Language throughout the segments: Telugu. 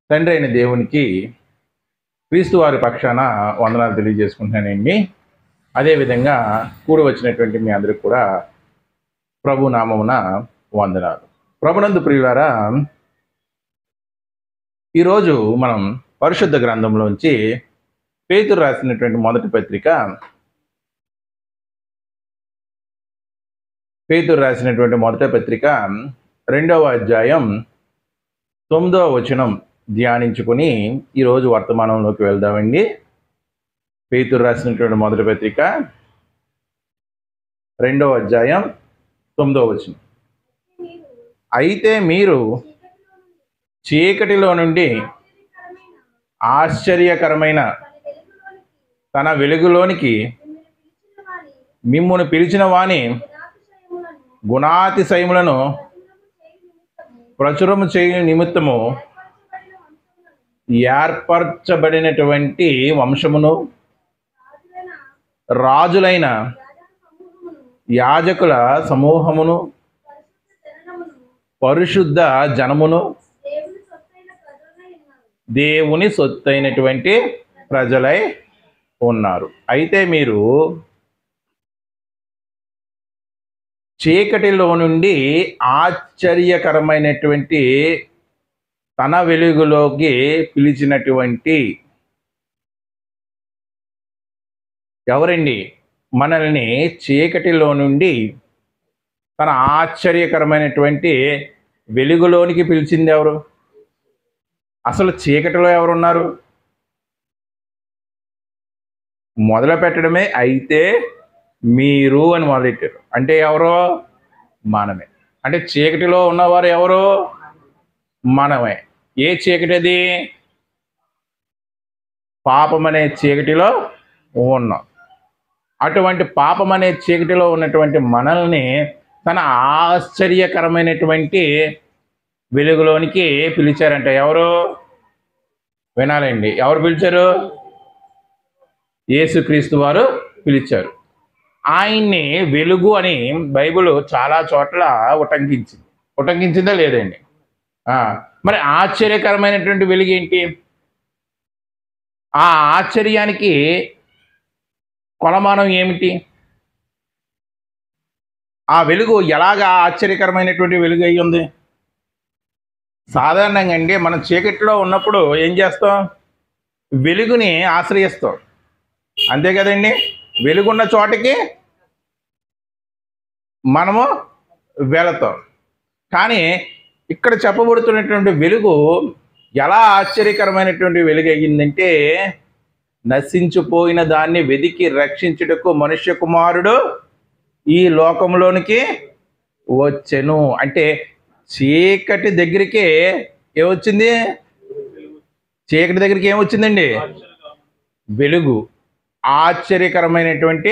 తండ్రి అయిన దేవునికి క్రీస్తు వారి పక్షాన వందనాలు తెలియజేసుకుంటున్నానండి. అదేవిధంగా కూడి వచ్చినటువంటి మీ అందరికి కూడా ప్రభు నామమున వందనాలు. ప్రభునందు ప్రియులారా, ఈరోజు మనం పరిశుద్ధ గ్రంథంలోంచి పేతురు రాసినటువంటి మొదటి పత్రిక, పేతురు రాసినటువంటి మొదటి పత్రిక 2వ అధ్యాయం 9వ వచనం ధ్యానించుకుని ఈరోజు వర్తమానంలోకి వెళ్దామండి. పేతురు రాసినటువంటి మొదటి పత్రిక 2వ అధ్యాయం 9వ వచనం. అయితే మీరు చీకటిలో నుండి ఆశ్చర్యకరమైన తన వెలుగులోనికి మిమ్మును పిలిచిన వాని గుణాతిశయములను ప్రచురము చేయు నిమిత్తము ఏర్పరచబడినటువంటి వంశమును, రాజులైన యాజకుల సమూహమును, పరిశుద్ధ జనమును, దేవుని సొత్తైనటువంటి ప్రజలై ఉన్నారు. అయితే మీరు చీకటిలో నుండి ఆశ్చర్యకరమైనటువంటి తన వెలుగులోకి పిలిచినటువంటి ఎవరండి? మనల్ని చీకటిలో నుండి తన ఆశ్చర్యకరమైనటువంటి వెలుగులోనికి పిలిచింది ఎవరు? అసలు చీకటిలో ఎవరున్నారు? మొదలు పెట్టడమే అయితే మీరు అని మొదలెట్టారు. అంటే ఎవరో? మనమే. అంటే చీకటిలో ఉన్నవారు ఎవరు? మనమే. ఏ చీకటి అది? పాపం అనే చీకటిలో ఉన్నాం. అటువంటి పాపం అనే చీకటిలో ఉన్నటువంటి మనల్ని తన ఆశ్చర్యకరమైనటువంటి వెలుగులోనికి పిలిచారంట. ఎవరు? వినాలండి. ఎవరు పిలిచారు? యేసుక్రీస్తు వారు పిలిచారు. ఆయన్ని వెలుగు అని బైబిల్ చాలా చోట్ల ఉటంకించిందా లేదండి? మరి ఆశ్చర్యకరమైనటువంటి వెలుగు ఏంటి? ఆ ఆశ్చర్యానికి కొలమానం ఏమిటి? ఆ వెలుగు ఎలాగా ఆశ్చర్యకరమైనటువంటి వెలుగు అయి ఉంది? సాధారణంగా అండి, మనం చీకటిలో ఉన్నప్పుడు ఏం చేస్తాం? వెలుగుని ఆశ్రయిస్తాం, అంతే కదండి? వెలుగున్న చోటకి మనము వెళతాం. కానీ ఇక్కడ చెప్పబడుతున్నటువంటి వెలుగు ఎలా ఆశ్చర్యకరమైనటువంటి వెలుగు అయ్యిందంటే, నశించిపోయిన దాన్ని వెదికి రక్షించుటకు మనుష్య కుమారుడు ఈ లోకంలోనికి వచ్చెను. అంటే చీకటి దగ్గరికి ఏమొచ్చింది? చీకటి దగ్గరికి ఏమొచ్చిందండి? వెలుగు. ఆశ్చర్యకరమైనటువంటి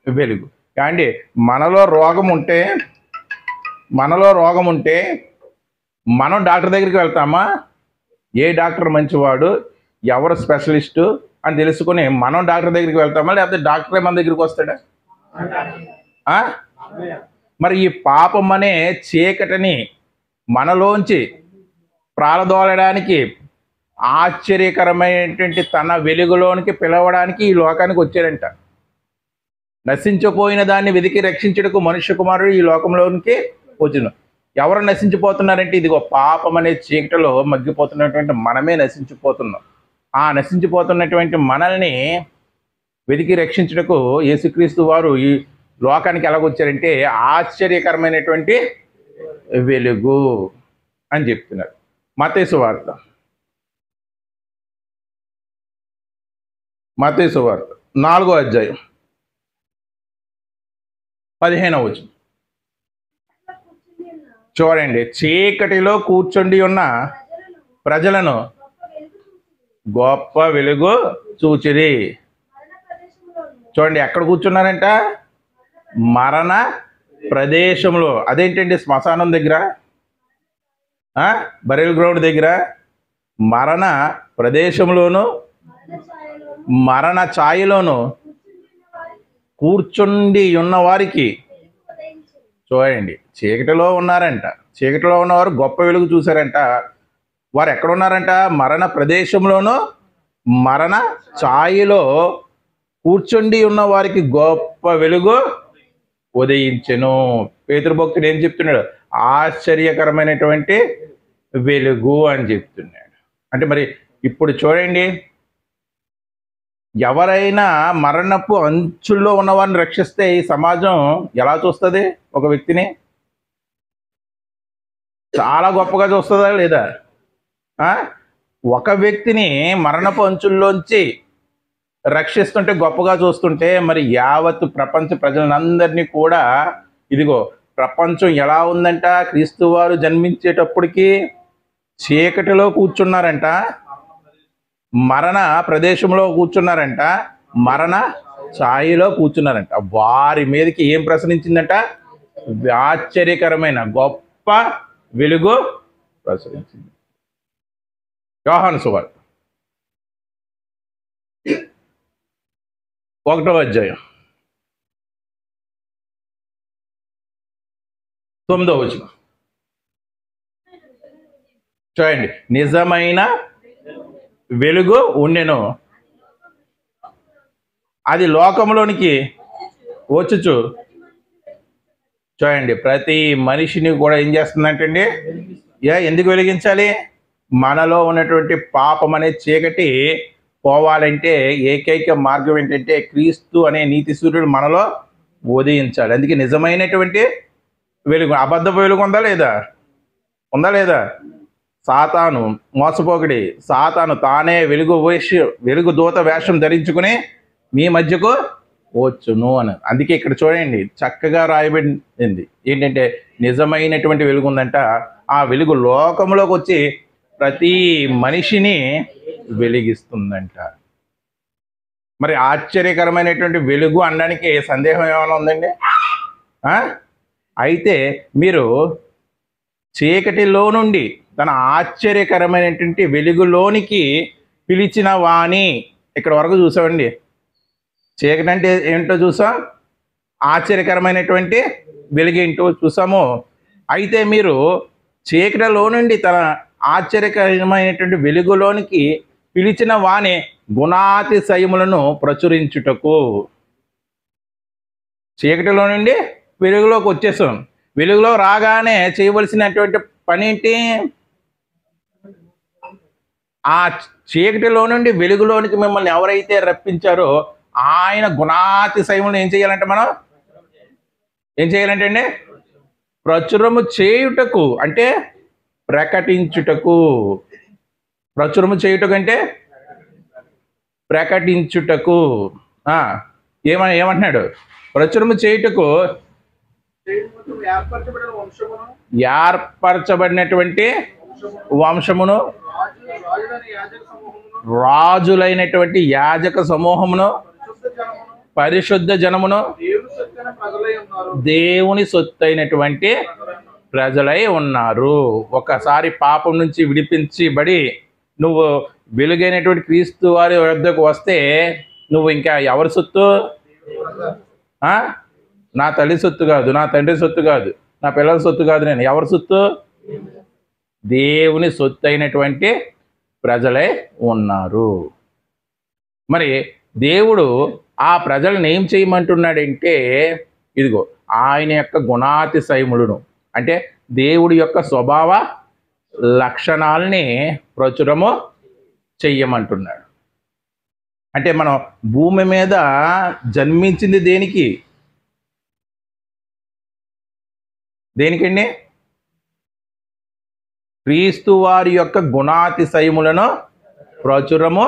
వెలుగు. కానీ మనలో రోగం ఉంటే మనం డాక్టర్ దగ్గరికి వెళ్తామా? ఏ డాక్టర్ మంచివాడు, ఎవరు స్పెషలిస్టు అని తెలుసుకొని మనం డాక్టర్ దగ్గరికి వెళ్తామా? లేకపోతే డాక్టరే మన దగ్గరికి వస్తాడా? మరి ఈ పాపం అనే చీకటిని మనలోంచి ప్రాలదోలడానికి, ఆశ్చర్యకరమైనటువంటి తన వెలుగులోనికి పిలవడానికి ఈ లోకానికి వచ్చాడంట. నశించిపోయిన దాన్ని వెతికి రక్షించుటకు మనుష్య కుమారుడు ఈ లోకంలోనికి వచ్చును. ఎవరు నశించిపోతున్నారంటే, ఇదిగో పాపం అనే చీకటిలో మగ్గిపోతున్నటువంటి మనమే నశించిపోతున్నాం. ఆ నశించిపోతున్నటువంటి మనల్ని వెతికి రక్షించుటకు యేసుక్రీస్తు వారు ఈ లోకానికి ఎలాగొచ్చారంటే ఆశ్చర్యకరమైనటువంటి వెలుగు అని చెప్తున్నారు. మత్తయి సువార్త 4వ అధ్యాయం 15వ వచనం చూడండి. చీకటిలో కూర్చుండి ఉన్న ప్రజలను గొప్ప వెలుగు చూచిరి. చూడండి, ఎక్కడ కూర్చున్నారంట? మరణ ప్రదేశంలో. అదేంటండి? శ్మశానం దగ్గర, బరియల్ గ్రౌండ్ దగ్గర, మరణ ప్రదేశంలోను, మరణ ఛాయలోను కూర్చుండి ఉన్న వారికి. చూడండి, చీకటిలో ఉన్నారంట. చీకటిలో ఉన్నవారు గొప్ప వెలుగు చూశారంట. వారు ఎక్కడ ఉన్నారంట? మరణ ప్రదేశంలోనూ మరణ ఛాయలో కూర్చుండి ఉన్న వారికి గొప్ప వెలుగు ఉదయించెను. పేతురు భక్తుడు ఏం చెప్తున్నాడు? ఆశ్చర్యకరమైనటువంటి వెలుగు అని చెప్తున్నాడు. అంటే మరి ఇప్పుడు చూడండి, ఎవరైనా మరణపు అంచుల్లో ఉన్నవారిని రక్షిస్తే ఈ సమాజం ఎలా చూస్తుంది? ఒక వ్యక్తిని చాలా గొప్పగా చూస్తుందా లేదా? ఒక వ్యక్తిని మరణపు అంచుల్లోంచి రక్షిస్తుంటే, గొప్పగా చూస్తుంటే, మరి యావత్ ప్రపంచ ప్రజలందరినీ కూడా, ఇదిగో ప్రపంచం ఎలా ఉందంట? క్రీస్తు వారు జన్మించేటప్పటికి చీకటిలో కూర్చున్నారంట, మరణ ప్రదేశంలో కూర్చున్నారంట, మరణ ఛాయలో కూర్చున్నారంట. వారి మీదకి ఏం ప్రసరించిందంట? ఆశ్చర్యకరమైన గొప్ప వెలుగు ప్రసరించింది. యోహాను సువార్త 1వ అధ్యాయం 9వ వచనం చూడండి. నిజమైన వెలుగు ఉండెను, అది లోకంలోనికి వచ్చుచు. చూడండి, ప్రతి మనిషిని కూడా ఏం చేస్తుందంటండి? ఎందుకు వెలిగించాలి? మనలో ఉన్నటువంటి పాపం అనే చీకటి పోవాలంటే ఏకైక మార్గం ఏంటంటే క్రీస్తు అనే నీతి సూర్యుడు మనలో ఉదయించాలి. అందుకే నిజమైనటువంటి వెలుగు. అబద్ధపు వెలుగు ఉందా లేదా? ఉందా లేదా? సాతాను మోసపోకడి, సాతాను తానే వెలుగు దూత వేషం ధరించుకుని మీ మధ్యకు వచ్చును అని. అందుకే ఇక్కడ చూడండి, చక్కగా రాయబడింది ఏంటంటే నిజమైనటువంటి వెలుగు ఉందంట. ఆ వెలుగు లోకంలోకి వచ్చి ప్రతి మనిషిని వెలిగిస్తుందంట. మరి ఆశ్చర్యకరమైనటువంటి వెలుగు అనడానికి సందేహం ఏమైనా ఉందండి? అయితే మీరు చీకటిలో నుండి తన ఆశ్చర్యకరమైనటువంటి వెలుగులోనికి పిలిచిన వాణి, ఇక్కడ వరకు చూసామండి. చీకటి అంటే ఏంటో చూసాం, ఆశ్చర్యకరమైనటువంటి వెలుగు ఏంటో చూసాము. అయితే మీరు చీకటిలో నుండి తన ఆశ్చర్యకరమైనటువంటి వెలుగులోనికి పిలిచిన వాని గుణాతిశయములను ప్రచురించుటకు. చీకటిలో నుండి వెలుగులోకి వచ్చేసాం. వెలుగులో రాగానే చేయవలసినటువంటి పని ఏంటి? ఆ చీకటిలో నుండి వెలుగులోనికి మిమ్మల్ని ఎవరైతే రప్పించారో ఆయన గుణాతిశయములను ఏం చేయాలంటే మనం ఏం చేయాలంటే అండి? ప్రచురము చేయుటకు, అంటే ప్రకటించుటకు. ప్రచురము చేయుటకు అంటే ప్రకటించుటకు. ఏమంటున్నాడు? ప్రచురము చేయుటకు ఏర్పరచబడినటువంటి వంశమును, రాజులైనటువంటి యాజక సమూహమును, పరిశుద్ధ జనమును, దేవుని సొత్తైనటువంటి ప్రజలై ఉన్నారు. ఒకసారి పాపం నుంచి విడిపించబడి నువ్వు వెలుగైనటువంటి క్రీస్తు వారి వద్దకు వస్తే నువ్వు ఇంకా ఎవరి సొత్తు? నా తల్లి సొత్తు కాదు, నా తండ్రి సొత్తు కాదు, నా పిల్లల సొత్తు కాదు. నేను ఎవరి సొత్తు? దేవుని సొత్తు అయినటువంటి ప్రజలై ఉన్నారు. మరి దేవుడు ఆ ప్రజలను ఏం చేయమంటున్నాడంటే, ఇదిగో ఆయన యొక్క గుణాతిశయములను, అంటే దేవుడి యొక్క స్వభావ లక్షణాలని ప్రచురము చెయ్యమంటున్నాడు. అంటే మనం భూమి మీద జన్మించింది దేనికండి? క్రీస్తు వారి యొక్క గుణాతిశయములను ప్రచురము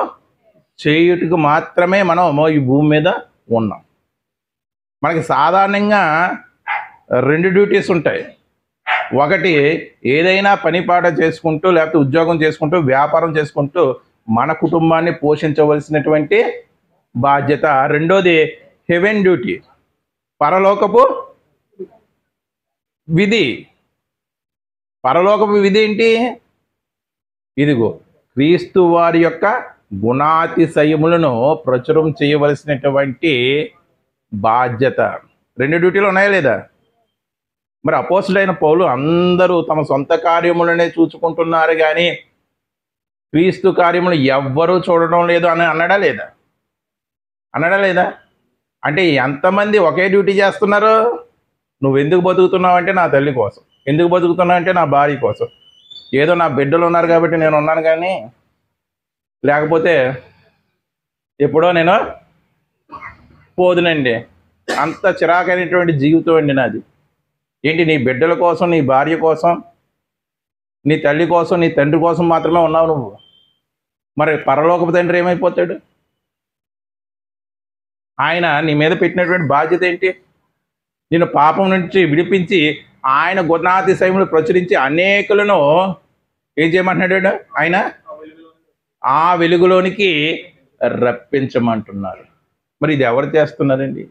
చేయుటకు మాత్రమే మనం ఈ భూమి మీద ఉన్నాం. మనకి సాధారణంగా 2 డ్యూటీస్ ఉంటాయి. ఒకటి, ఏదైనా పనిపాట చేసుకుంటూ, లేకపోతే ఉద్యోగం చేసుకుంటూ, వ్యాపారం చేసుకుంటూ మన కుటుంబాన్ని పోషించవలసినటువంటి బాధ్యత. రెండోది హెవెన్ డ్యూటీ, పరలోకపు విధి. పరలోకపు విధి ఏంటి? ఇదిగో క్రీస్తు వారి యొక్క గుణాతిశయములను ప్రచురం చేయవలసినటువంటి బాధ్యత. 2 డ్యూటీలు ఉన్నాయా లేదా? మరి అపోస్తలుడైన పౌలు అందరూ తమ సొంత కార్యములనే చూసుకుంటున్నారు కానీ క్రీస్తు కార్యములు ఎవ్వరూ చూడడం లేదు అని అన్నాడా లేదా? అన్నాడా లేదా? అంటే ఎంతమంది ఒకే డ్యూటీ చేస్తున్నారు? నువ్వు ఎందుకు బతుకుతున్నావు అంటే నా తల్లి కోసం, ఎందుకు బతుకుతున్నావు అంటే నా భార్య కోసం, ఏదో నా బిడ్డలు ఉన్నారు కాబట్టి నేను ఉన్నాను, కానీ లేకపోతే ఎప్పుడో నేను పోదునండి. అంత చిరాకైనటువంటి జీవితం అండి నాది. ఏంటి, నీ బిడ్డల కోసం, నీ భార్య కోసం, నీ తల్లి కోసం, నీ తండ్రి కోసం మాత్రమే ఉన్నావు నువ్వు. మరి పరలోకపు తండ్రి ఏమైపోతాడు? ఆయన నీ మీద పెట్టినటువంటి బాధ్యత ఏంటి? నిన్ను పాపం నుంచి విడిపించి ఆయన గుణాతిశయములు ప్రచురించి అనేకులను ఏం చేయమంటున్నాడు? ఆయన ఆ వెలుగులోనికి రప్పించమంటున్నారు. మరి ఇది ఎవరు చేస్తున్నారండి?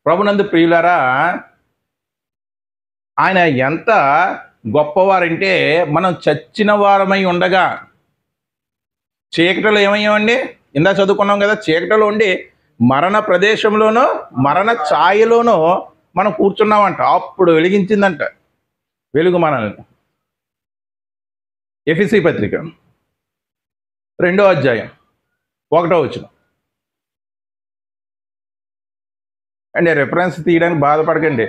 ప్రభునందు ప్రియులారా, ఆయన ఎంత గొప్పవారంటే, మనం చచ్చిన వారమై ఉండగా చీకటిలో ఏమయ్యామండి? ఇందా చదువుకున్నాం కదా, చీకటిలో ఉండి మరణ ప్రదేశంలోనో మరణ ఛాయలోనో మనం కూర్చున్నామంట. అప్పుడు వెలిగించిందంట వెలుగు మనల్ని. ఎఫెసీ పత్రిక 2వ అధ్యాయం 1వ వచనం. అండ్ రెఫరెన్స్ తీయడానికి బాధపడకండి.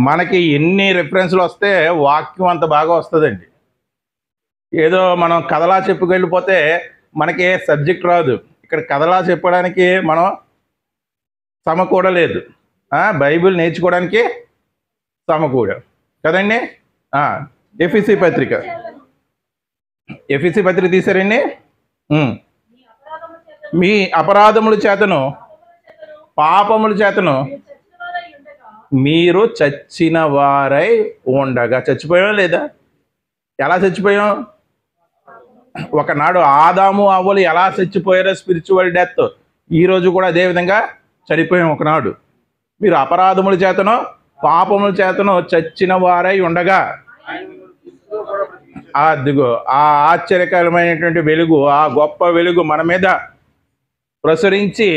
మనకి ఎన్ని రెఫరెన్స్లు వస్తే వాక్యం అంత బాగా వస్తుందండి. ఏదో మనం కథలా చెప్పుకెళ్ళిపోతే మనకి సబ్జెక్ట్ రాదు. ఇక్కడ కథలా చెప్పడానికి మనం సమకూడలేదు, బైబిల్ నేర్చుకోవడానికి సమకూడ కదండి. ఎఫెసీ పత్రిక తీసారండి. మీ అపరాధముల చేతను పాపముల చేతను మీరు చచ్చిన వారై ఉండగా. చచ్చిపోయాం లేదా? ఎలా చచ్చిపోయాం? ఒకనాడు ఆదాము అవ్వలు ఎలా చచ్చిపోయారో స్పిరిచువల్ డెత్, ఈరోజు కూడా అదేవిధంగా చనిపోయాం ఒకనాడు. మీరు అపరాధముల చేతనో పాపముల చేతనో చచ్చిన వారై ఉండగా, అదిగో ఆ ఆశ్చర్యకరమైనటువంటి వెలుగు, ఆ గొప్ప వెలుగు మన మీద ప్రసరించి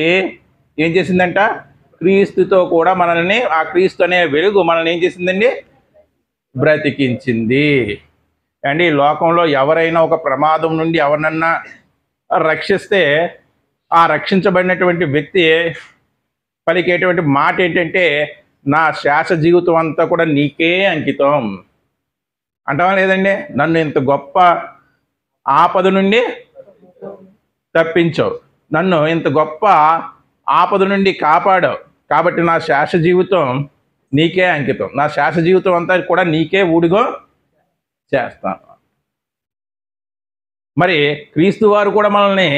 ఏం చేసిందంట? క్రీస్తుతో కూడా మనల్ని, ఆ క్రీస్తు అనే వెలుగు మనల్ని ఏం చేసిందండి? బ్రతికించింది. అండ్ ఈ లోకంలో ఎవరైనా ఒక ప్రమాదం నుండి ఎవరినన్నా రక్షిస్తే ఆ రక్షించబడినటువంటి వ్యక్తి పలికేటువంటి మాట ఏంటంటే, నా శేష జీవితం అంతా కూడా నీకే అంకితం అంటావా లేదండి? నన్ను ఇంత గొప్ప ఆపద నుండి తప్పించావు, నన్ను ఇంత గొప్ప ఆపద నుండి కాపాడావు, కాబట్టి నా శేష జీవితం నీకే అంకితం, నా శేష జీవితం అంతా కూడా నీకే ఊడిగో చేస్తాను. మరి క్రీస్తు వారు కూడా మనల్ని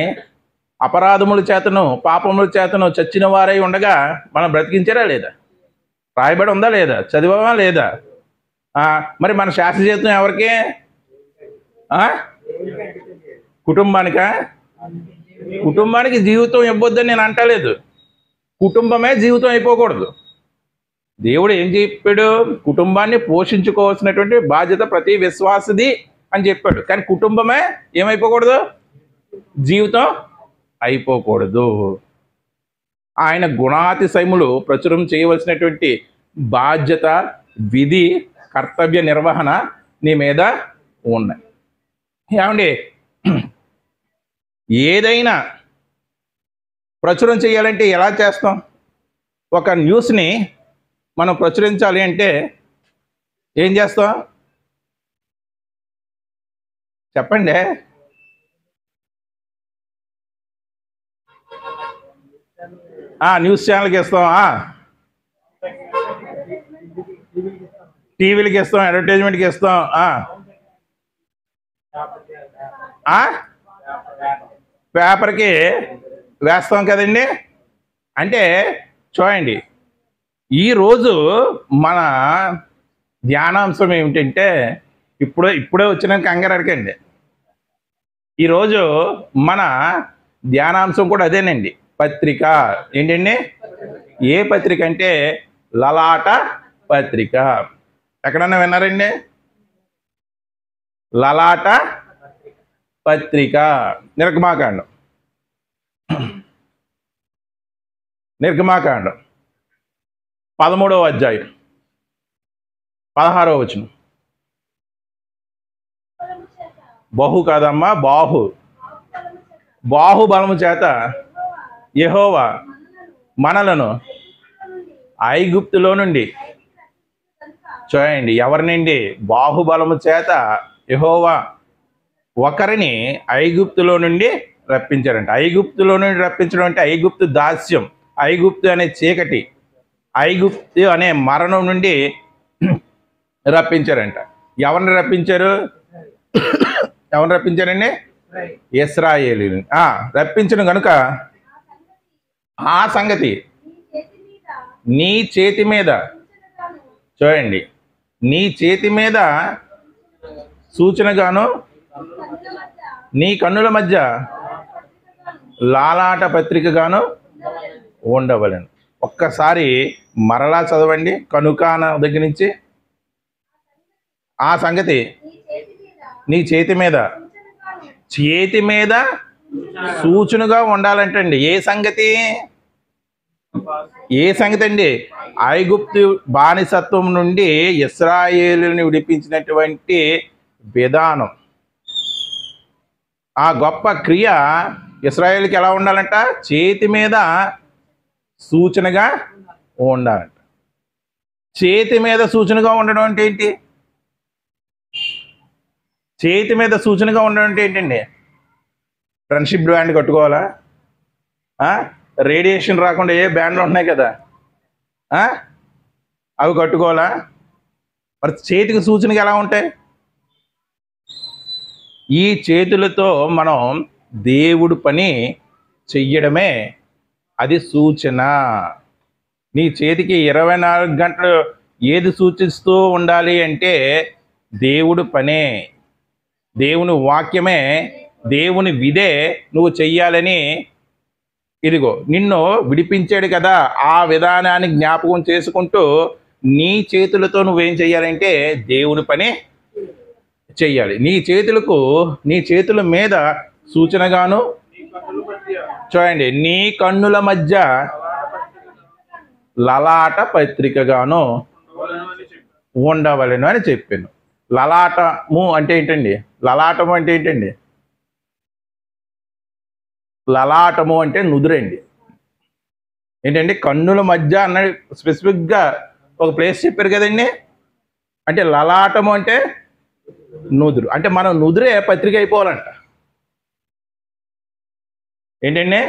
అపరాధముల చేతను పాపముల చేతను చచ్చిన వారై ఉండగా మనం బ్రతికించారా లేదా? రాయబడి ఉందా లేదా? చదివామా లేదా? మరి మన శాస్త్ర జీవితం ఎవరికి? కుటుంబానికా? కుటుంబానికి జీవితం ఇవ్వద్దని నేను అంటలేదు. కుటుంబమే జీవితం అయిపోకూడదు. దేవుడు ఏం చెప్పాడు? కుటుంబాన్ని పోషించుకోవాల్సినటువంటి బాధ్యత ప్రతి విశ్వాసది అని చెప్పాడు. కానీ కుటుంబమే ఏమైపోకూడదు? జీవితం అయిపోకూడదు. ఆయన గుణాతిశయములు ప్రచురం చేయవలసినటువంటి బాధ్యత, విధి, కర్తవ్య నిర్వహణ నీ మీద ఉన్నాయి. ఏమండి, ఏదైనా ప్రచురం చేయాలంటే ఎలా చేస్తాం? ఒక న్యూస్ని మనం ప్రచురించాలి అంటే ఏం చేస్తాం చెప్పండి? న్యూస్ ఛానల్కి ఇస్తాం, టీవీలకి ఇస్తాం, అడ్వర్టైజ్మెంట్కి ఇస్తాం, పేపర్కి వేస్తాం కదండి. అంటే చూడండి, ఈరోజు మన ధ్యానాంశం ఏమిటంటే, ఇప్పుడే వచ్చిన కంగారు అడగండి. ఈరోజు మన ధ్యానాంశం కూడా అదేనండి, పత్రిక. ఏంటండి? ఏ పత్రిక అంటే లలాట పత్రిక. ఎక్కడన్నా విన్నారండి? లలాట పత్రిక. నిర్గమాకాండం 13వ అధ్యాయం 16వ వచనం. బహు కాదమ్మా, బాహుబలము చేత యెహోవా మనలను ఐగుప్తులో నుండి, చూడండి ఎవరినండి, బాహుబలము చేత యెహోవా ఒకరిని ఐగుప్తులో నుండి రప్పించారంట. ఐగుప్తులో నుండి రప్పించడం అంటే ఐగుప్తు దాస్యం, ఐగుప్తు అనే చీకటి, ఐగుప్తు అనే మరణం నుండి రప్పించారంట. ఎవరిని రప్పించారు? ఎవరిని రప్పించారండి? ఇశ్రాయేలీయుని రప్పించను కనుక ఆ సంగతి నీ చేతి మీద, చూడండి, నీ చేతి మీద సూచనగాను నీ కన్నుల మధ్య లాలాట పత్రికగాను ఉండవలెను. ఒక్కసారి మరలా చదవండి, కనుకాన దగ్గర నుంచి. ఆ సంగతి నీ చేతి మీద, చేతి మీద సూచనగా ఉండాలంటండి. ఏ సంగతి? ఏ సంగతి అండి? ఐగుప్తు బానిసత్వం నుండి ఇశ్రాయేలుని విడిపించినటువంటి విధానం, ఆ గొప్ప క్రియ ఇశ్రాయేలుకి ఎలా ఉండాలంట? చేతి మీద సూచనగా ఉండాలంట. చేతి మీద సూచనగా ఉండడం అంటే ఏంటి? చేతి మీద సూచనగా ఉండడం అంటే ఏంటండి? Friendship band కట్టుకోవాలా? రేడియేషన్ రాకుండా ఏ బ్యాండ్లు ఉంటున్నాయి కదా, అవి కట్టుకోవాలా? మరి చేతికి సూచనగా ఎలా ఉంటాయి? ఈ చేతులతో మనం దేవుడు పని చెయ్యడమే అది సూచన. నీ చేతికి 24 గంటలు ఏది సూచిస్తూ ఉండాలి అంటే దేవుడు పనే, దేవుని వాక్యమే, దేవుని విధే నువ్వు చెయ్యాలని. ఇదిగో నిన్ను విడిపించాడు కదా, ఆ విధానాన్ని జ్ఞాపకం చేసుకుంటూ నీ చేతులతో నువ్వేం చెయ్యాలంటే దేవుని పని చెయ్యాలి. నీ చేతుల మీద సూచనగాను, చూడండి, నీ కన్నుల మధ్య లలాట పత్రికగాను ఉండవలెను అని చెప్పాను. లలాటము అంటే ఏంటండి? లలాటము అంటే ఏంటండి? లలాటము అంటే నుదురండి. ఏంటండి? కన్నుల మధ్య అన్న స్పెసిఫిక్గా ఒక ప్లేస్ చెప్పారు కదండి. అంటే లలాటము అంటే నుదురు, అంటే మనం నుదురే పత్రిక అయిపోవాలంట. ఏంటండి?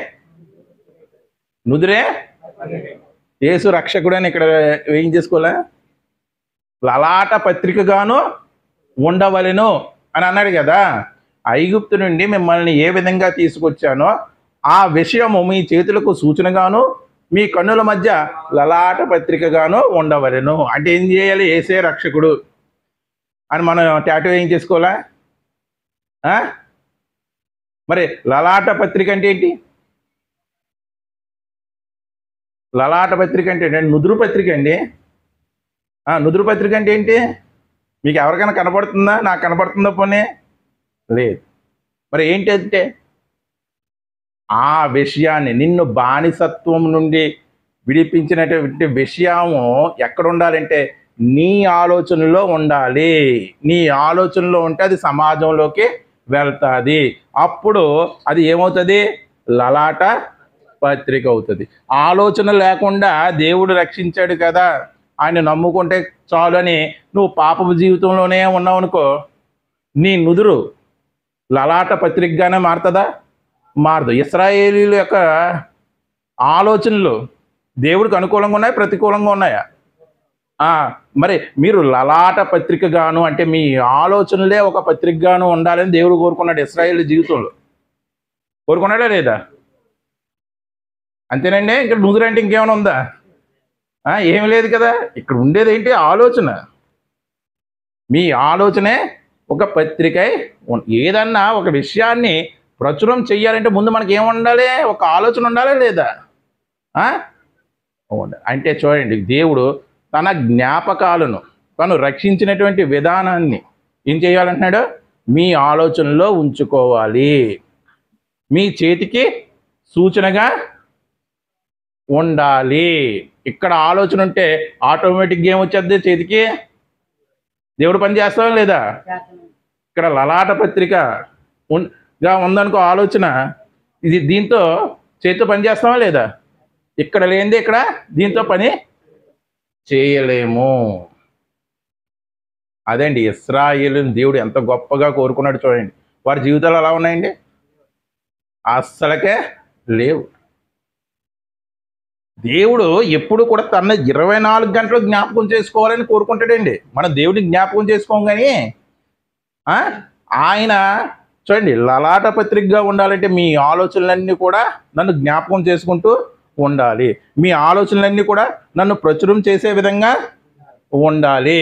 నుదురే యేసు రక్షకుడు అని ఇక్కడ ఏం చేసుకోలే, లలాట పత్రికగాను ఉండవలెను అని అన్నాడు కదా. ఐగుప్తు నుండి మిమ్మల్ని ఏ విధంగా తీసుకొచ్చానో ఆ విషయము మీ చేతులకు సూచనగాను మీ కన్నుల మధ్య లలాట పత్రికగాను ఉండవలెను. అంటే ఏం చేయాలి? యేసే రక్షకుడు అని మనం టాటూ ఏం చేసుకోవాలా? మరి లలాట పత్రిక అంటే ఏంటి? లలాట పత్రిక అంటే ఏంటంటే నుదురు పత్రిక అండి. నుదురు పత్రిక అంటే ఏంటి? మీకు ఎవరికైనా కనపడుతుందా? నాకు కనపడుతుందా? పోనీ లేదు. మరి ఏంటి అంటే ఆ విషయాన్ని, నిన్ను బానిసత్వం నుండి విడిపించినటువంటి విషయము ఎక్కడ ఉండాలంటే నీ ఆలోచనలో ఉండాలి. నీ ఆలోచనలో ఉంటే అది సమాజంలోకి వెళ్తుంది. అప్పుడు అది ఏమవుతుంది? లలాట పత్రిక అవుతుంది. ఆలోచన లేకుండా దేవుడు రక్షించాడు కదా, ఆయన నమ్ముకుంటే చాలు అని నువ్వు పాపపు జీవితంలోనే ఉన్నావు అనుకో, నీ నుదురు లలాట పత్రికగానే మారుతుందా? మారదు. ఇశ్రాయేలీయుల యొక్క ఆలోచనలు దేవుడికి అనుకూలంగా ఉన్నాయి, ప్రతికూలంగా ఉన్నాయా? మరి మీరు లలాట పత్రికగాను అంటే మీ ఆలోచనలే ఒక పత్రికగాను ఉండాలని దేవుడు కోరుకున్నాడు ఇశ్రాయేలు జీవితంలో. కోరుకున్నాడా లేదా? అంతేనండి. ఇక్కడ నుదురంటే ఇంకేమైనా ఉందా? ఏమి లేదు కదా. ఇక్కడ ఉండేది ఏంటి? ఆలోచన. మీ ఆలోచనే ఒక పత్రికై ఏదన్నా ఒక విషయాన్ని ప్రచురం చెయ్యాలంటే ముందు మనకి ఏమి ఉండాలి? ఒక ఆలోచన ఉండాలి లేదా? అంటే చూడండి, దేవుడు తన జ్ఞాపకాలను, తను రక్షించినటువంటి విధానాన్ని ఏం చేయాలంటున్నాడు? మీ ఆలోచనలో ఉంచుకోవాలి. మీ చేతికి సూచనగా ఉండాలి. ఇక్కడ ఆలోచన ఉంటే ఆటోమేటిక్గా ఏమొచ్చేది? చేతికి దేవుడు పని చేస్తావా లేదా? ఇక్కడ లలాట పత్రిక గా ఉందనుకో ఆలోచన, ఇది దీంతో చేతితో పని చేస్తామా లేదా? ఇక్కడ లేనిది ఇక్కడ దీంతో పని చేయలేము. అదేండి ఇశ్రాయేలుని దేవుడు ఎంత గొప్పగా కోరుకున్నాడు చూడండి. వారి జీవితాలు ఎలా ఉన్నాయండి? అస్సలకే లేవు. దేవుడు ఎప్పుడు కూడా తన 24 గంటలు జ్ఞాపకం చేసుకోవాలని కోరుకుంటాడండి. మనం దేవుడిని జ్ఞాపకం చేసుకోం కానీ ఆయన చూడండి లలాట పత్రికగా ఉండాలంటే మీ ఆలోచనలన్నీ కూడా నన్ను జ్ఞాపకం చేసుకుంటూ ఉండాలి. మీ ఆలోచనలన్నీ కూడా నన్ను ప్రచురం చేసే విధంగా ఉండాలి.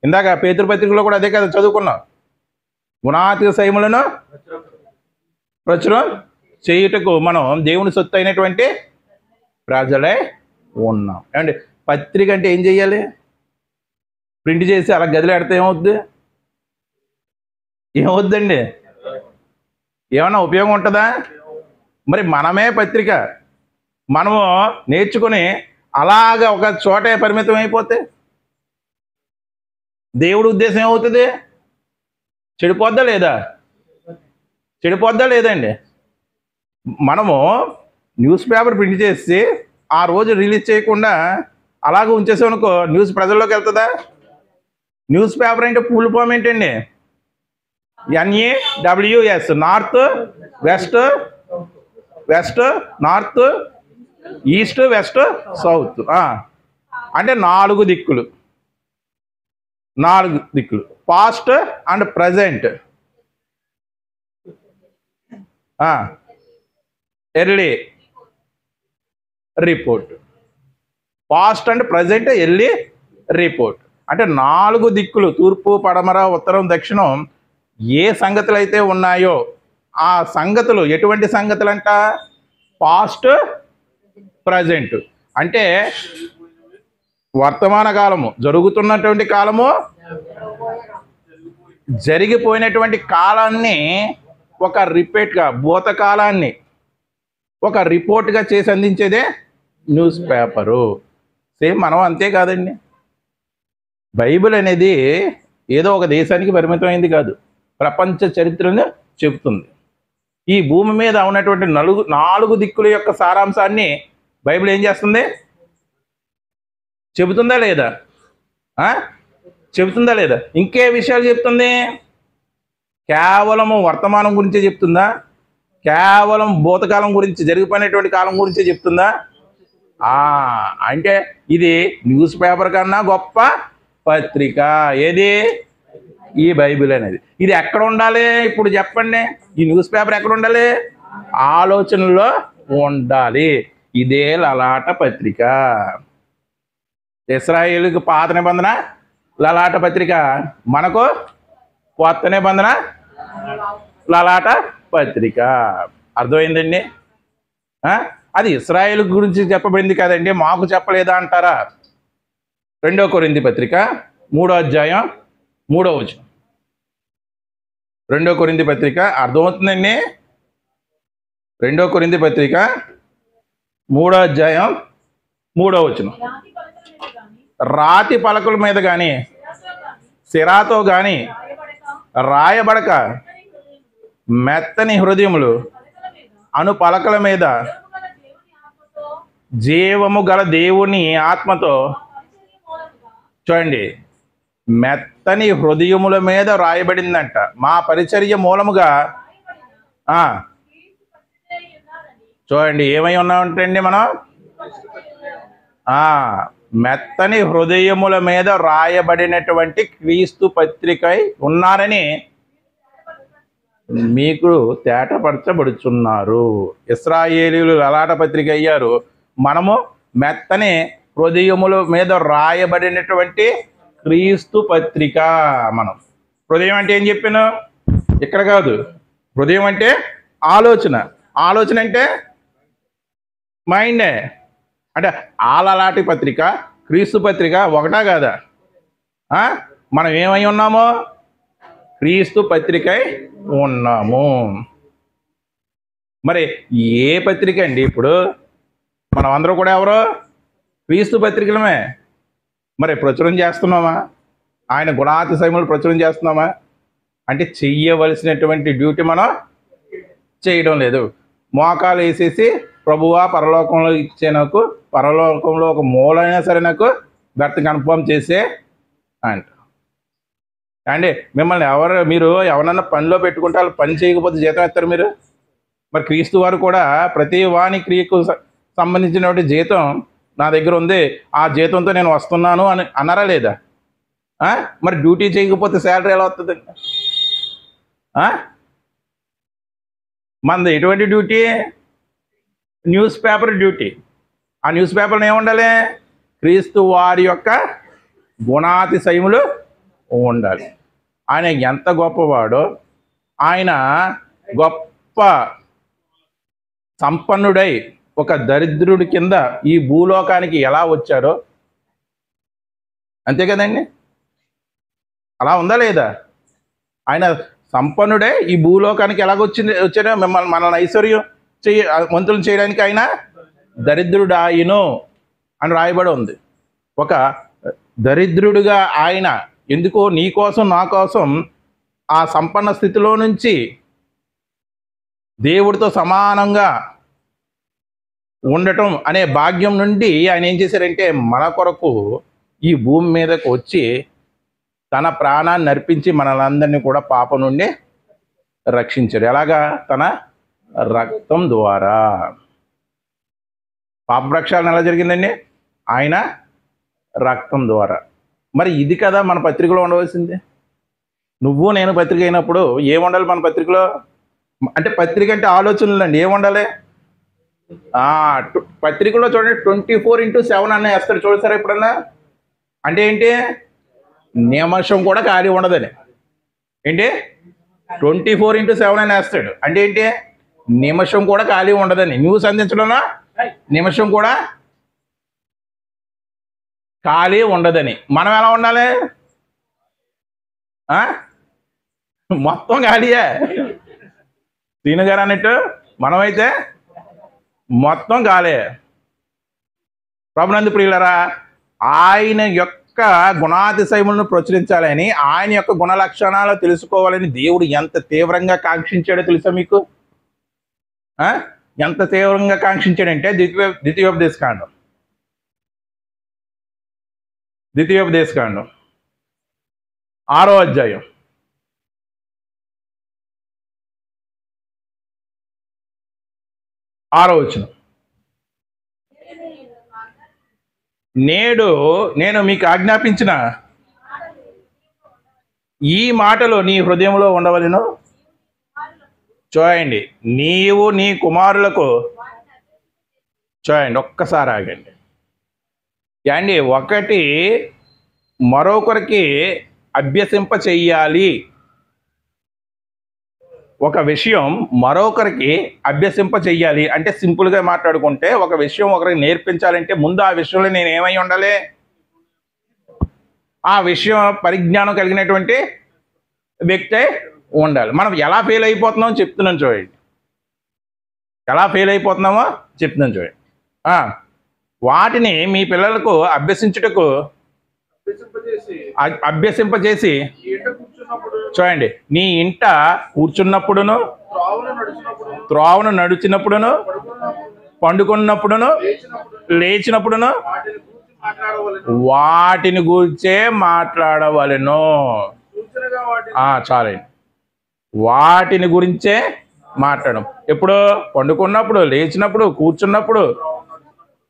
ఇందాక పేతురు పత్రికలో కూడా అదే కదా చదువుకున్నాం. గుణాతిశయములను ప్రచురం చేయుటకు మనం దేవుని సొత్తు అయినటువంటి ప్రజలే ఉన్నాం. ఏమండి పత్రిక అంటే ఏం చెయ్యాలి? ప్రింట్ చేసి అలా గదిలో పెడితే ఏమవుద్ది? ఏమవుద్దండి? ఏమన్నా ఉపయోగం ఉంటుందా? మరి మనమే పత్రిక మనము నేర్చుకుని అలాగా ఒక చోటే పరిమితం అయిపోతే దేవుడి ఉద్దేశం ఏమవుతుంది? చెడిపోద్దా లేదా? చెడిపోద్దా లేదండి? మనము న్యూస్ పేపర్ ప్రింట్ చేసి ఆ రోజు రిలీజ్ చేయకుండా అలాగే ఉంచేసామనుకో, న్యూస్ ప్రజల్లోకి వెళ్తుందా? న్యూస్ పేపర్ అంటే ఫుల్ ఫామ్ ఏంటండి? NAWS, north west, west north, east west south. అంటే 4 దిక్కులు, 4 దిక్కులు. Past and present, early report. Past and present, early report అంటే 4 దిక్కులు, తూర్పు పడమర ఉత్తరం దక్షిణం ఏ సంగతులు అయితే ఉన్నాయో ఆ సంగతులు ఎటువంటి సంగతులు అంట? పాస్ట్ ప్రజెంట్ అంటే వర్తమాన కాలము, జరుగుతున్నటువంటి కాలము, జరిగిపోయినటువంటి కాలాన్ని ఒక రిపీట్గా, భూతకాలాన్ని ఒక రిపోర్ట్గా చేసి అందించేదే న్యూస్ పేపరు. సేమ్ మనం అంతే కాదండి. బైబిల్ అనేది ఏదో ఒక దేశానికి పరిమితమైంది కాదు, ప్రపంచ చరిత్రను చెబుతుంది. ఈ భూమి మీద ఉన్నటువంటి 4 దిక్కుల యొక్క సారాంశాన్ని బైబిల్ ఏం చేస్తుంది? చెబుతుందా లేదా? చెబుతుందా లేదా? ఇంకే విషయాలు చెప్తుంది? కేవలము వర్తమానం గురించే చెప్తుందా? కేవలం భూతకాలం గురించి, జరిగిపోయినటువంటి కాలం గురించే చెప్తుందా? అంటే ఇది న్యూస్ పేపర్ కన్నా గొప్ప పత్రిక. ఏది? ఈ బైబిల్ అనేది. ఇది ఎక్కడ ఉండాలి ఇప్పుడు చెప్పండి? ఈ న్యూస్ పేపర్ ఎక్కడ ఉండాలి? ఆలోచనలో ఉండాలి. ఇదే లలాట పత్రిక. ఇశ్రాయేలుకి పాత నిబంధన లలాట పత్రిక, మనకు కొత్త నిబంధన లలాట పత్రిక. అర్థమైందండి? అది ఇశ్రాయేలు గురించి చెప్పబడింది కదండి, మాకు చెప్పలేదా అంటారా? 2 కొరింథీ పత్రిక 3వ అధ్యాయం 3వ వచనం. 2 కొరింథీ పత్రిక అర్థమవుతుందండి? 2 కొరింథీ పత్రిక 3వ అధ్యాయం 3వ వచనం. రాతి పలకల మీద కానీ సిరాతో కానీ రాయబడక మెత్తని హృదయములు అను పలకల మీద జీవము గల దేవుని ఆత్మతో, చూడండి, మెత్తని హృదయముల మీద రాయబడిందంట. మా పరిచర్య మూలముగా చూడండి ఏమై ఉన్నామంటండి మనం? మెత్తని హృదయముల మీద రాయబడినటువంటి క్రీస్తు పత్రికై ఉన్నారని మీకు తేటపరచబడుచున్నారు. ఇశ్రాయేలీయులు లలాట పత్రిక అయ్యారు, మనము మెత్తని హృదయముల మీద రాయబడినటువంటి క్రీస్తు పత్రిక. మనం హృదయం అంటే ఏం చెప్పాను? ఇక్కడ కాదు. హృదయం అంటే ఆలోచన, ఆలోచన అంటే మైండే. అంటే ఆలలాటి పత్రిక, క్రీస్తు పత్రిక ఒకటా కాదా? మనం ఏమై ఉన్నామో? క్రీస్తు పత్రికై ఉన్నాము. మరి ఏ పత్రిక అండి? ఇప్పుడు మనం అందరూ కూడా ఎవరో క్రీస్తు పత్రికలమే. మరి ప్రచురం చేస్తున్నామా? ఆయన గుణాతిశయములు ప్రచురం చేస్తున్నామా? అంటే చెయ్యవలసినటువంటి డ్యూటీ మనం చేయడం లేదు. మోకాలు వేసేసి ప్రభువా పరలోకంలో ఇచ్చే నాకు, పరలోకంలో ఒక మూలైనా సరే నాకు భర్త కన్ఫర్మ్ చేసే అంట. అండి మిమ్మల్ని మీరు ఎవరన్నా పనిలో పెట్టుకుంటే వాళ్ళు పని చేయకపోతే జీతం ఎత్తారు మీరు? మరి క్రీస్తు వారు కూడా ప్రతి వాని క్రియకు సంబంధించినటువంటి జీతం నా దగ్గర ఉంది, ఆ జీతంతో నేను వస్తున్నాను అని అన్నారా లేదా? మరి డ్యూటీ చేయకపోతే శాలరీ ఎలా వస్తుంది? మనది ఎటువంటి డ్యూటీ? News paper duty. ఆ న్యూస్ పేపర్ని ఏముండాలి? క్రీస్తు వారి యొక్క గుణాతిశయములు ఉండాలి. ఆయన ఎంత గొప్పవాడో, ఆయన గొప్ప సంపన్నుడై ఒక దరిద్రుడి కింద ఈ భూలోకానికి ఎలా వచ్చారో, అంతే కదండి? అలా ఉందా లేదా? ఆయన సంపన్నుడే ఈ భూలోకానికి వచ్చాడో మనల్ని ఐశ్వర్యం వంతులను చేయడానికి ఆయన దరిద్రుడాయను అని రాయబడి ఉంది. ఒక దరిద్రుడిగా ఆయన ఎందుకో నీ కోసం నా కోసం ఆ సంపన్న స్థితిలో నుంచి దేవుడితో సమానంగా ఉండటం అనే భాగ్యం నుండి ఆయన ఏం చేశారంటే మన కొరకు ఈ భూమి మీదకు వచ్చి తన ప్రాణాన్ని అర్పించి మనలందరినీ కూడా పాపం నుండి రక్షించారు. ఎలాగా? తన రక్తం ద్వారా. పాప ప్రక్షాళన ఎలా జరిగిందండి? ఆయన రక్తం ద్వారా. మరి ఇది కదా మన పత్రికలో ఉండవలసింది. నువ్వు నేను పత్రిక అయినప్పుడు ఏముండాలి మన పత్రికలో? అంటే పత్రిక అంటే ఆలోచనలు అండి. ఏముండాలి? పత్రికలో చూడండి 24/7 అన్న వేస్తాడు. చూడసారా ఎప్పుడన్నా? అంటే ఏంటి? నిమిషం కూడా ఖాళీ ఉండదని. ఏంటి? 24/7 అని వేస్తాడు. అంటే ఏంటి? నిమిషం కూడా ఖాళీ ఉండదని. న్యూస్ అందించడంలో నిమిషం కూడా ఖాళీ ఉండదని. మనం ఎలా ఉండాలి? మొత్తం ఖాళీయే. దీని గారు అన్నట్టు మనమైతే మొత్తం ఖాళీ. ప్రభునందు ప్రియులరా, ఆయన యొక్క గుణాతిశయములను ప్రచురించాలని, ఆయన యొక్క గుణ లక్షణాలు తెలుసుకోవాలని దేవుడు ఎంత తీవ్రంగా కాంక్షించాడో తెలుసా మీకు? ఎంత తీవ్రంగా కాంక్షించాడంటే ద్వితీయోపదేశకాండం 6వ అధ్యాయం 6వ వచనం. నేడు నేను మీకు ఆజ్ఞాపించిన ఈ మాటలు నీ హృదయంలో ఉండవలెను. చూడండి, నీవు నీ కుమారులకు చూడండి, ఒక్కసారి ఆగండి అండి. ఒకటి మరొకరికి అభ్యసింప చెయ్యాలి. ఒక విషయం మరొకరికి అభ్యసింప చెయ్యాలి అంటే సింపుల్గా మాట్లాడుకుంటే, ఒక విషయం ఒకరికి నేర్పించాలంటే ముందు ఆ విషయంలో నేను ఏమై ఉండాలి? ఆ విషయం పరిజ్ఞానం కలిగినటువంటి వ్యక్తే ఉండాలి. మనం ఎలా ఫెయిల్ అయిపోతున్నామో చెప్తున్నాను చూడండి. ఎలా ఫెయిల్ అయిపోతున్నామో చెప్తున్నాను చూడండి. వాటిని మీ పిల్లలకు అభ్యసింపజేసి చూడండి, నీ ఇంట కూర్చున్నప్పుడును, త్రోవను నడిచినప్పుడును, పండుకున్నప్పుడును, లేచినప్పుడును వాటిని గురించే మాట్లాడవలెను. చాలండి, వాటిని గురించే మాట్లాడడం. ఎప్పుడు? పండుకున్నప్పుడు, లేచినప్పుడు, కూర్చున్నప్పుడు,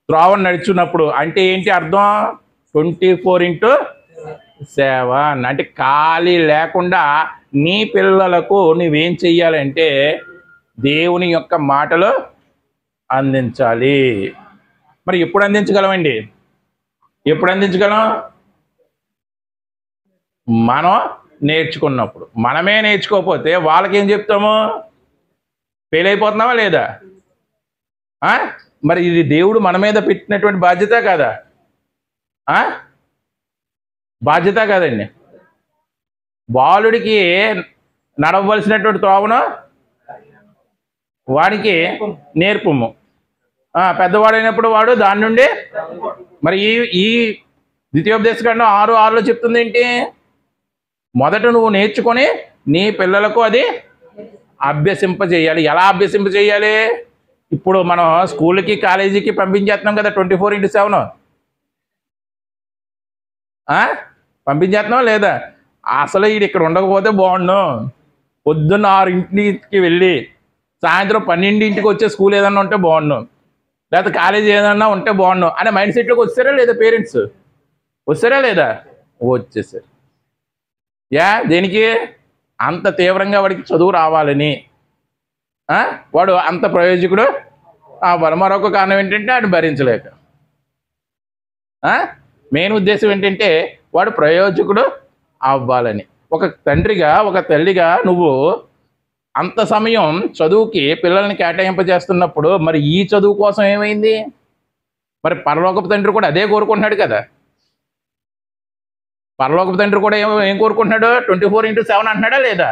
త్రోవను నడుచున్నప్పుడు. అంటే ఏంటి అర్థం? 24/7 అంటే ఖాళీ లేకుండా నీ పిల్లలకు నువ్వేం చెయ్యాలంటే దేవుని యొక్క మాటలు అందించాలి. మరి ఎప్పుడు అందించగలమండి? ఎప్పుడు అందించగలం? మనం నేర్చుకున్నప్పుడు. మనమే నేర్చుకోకపోతే వాళ్ళకేం చెప్తాము? ఫెయిల్ అయిపోతున్నావా లేదా? మరి ఇది దేవుడు మన మీద పెట్టినటువంటి బాధ్యత కదా? బాధ్యత కాదండి. బాలుడికి నడవలసినటువంటి త్రోవను వాడికి నేర్పము. పెద్దవాడైనప్పుడు వాడు దాని నుండి. మరి ఈ ద్వితీయోపదేశకాండం 6:6లో చెప్తుంది ఏంటి? మొదట నువ్వు నేర్చుకొని నీ పిల్లలకు అది అభ్యసింపజేయాలి. ఎలా అభ్యసింపజేయాలి? ఇప్పుడు మనం స్కూల్కి కాలేజీకి పంపించేస్తున్నాం కదా 24/7. పంపించేస్తున్నాం లేదా? అసలు వీడు ఇక్కడ ఉండకపోతే బాగుండు. పొద్దున్న 6 వెళ్ళి సాయంత్రం 12 వచ్చే స్కూల్ ఏదన్నా ఉంటే బాగుండు, లేకపోతే కాలేజీ ఏదన్నా ఉంటే బాగుండు అనే మైండ్ సెట్లోకి వచ్చారా లేదా? పేరెంట్స్ వచ్చారా లేదా? వచ్చేసారు. దేనికి? అంత తీవ్రంగా వాడికి చదువు రావాలని, వాడు అంత ప్రయోజకుడు అవ్వాలి. మరొక కారణం ఏంటంటే వాడు భరించలేక. మెయిన్ ఉద్దేశం ఏంటంటే వాడు ప్రయోజకుడు అవ్వాలని. ఒక తండ్రిగా ఒక తల్లిగా నువ్వు అంత సమయం చదువుకి పిల్లల్ని కేటాయింపజేస్తున్నప్పుడు మరి ఈ చదువు కోసం ఏమైంది? మరి పరలోకపు తండ్రి కూడా అదే కోరుకుంటున్నాడు కదా. పరలోకపు తండ్రి కూడా ఏం కోరుకుంటున్నాడు? 24/7 అంటున్నాడా లేదా?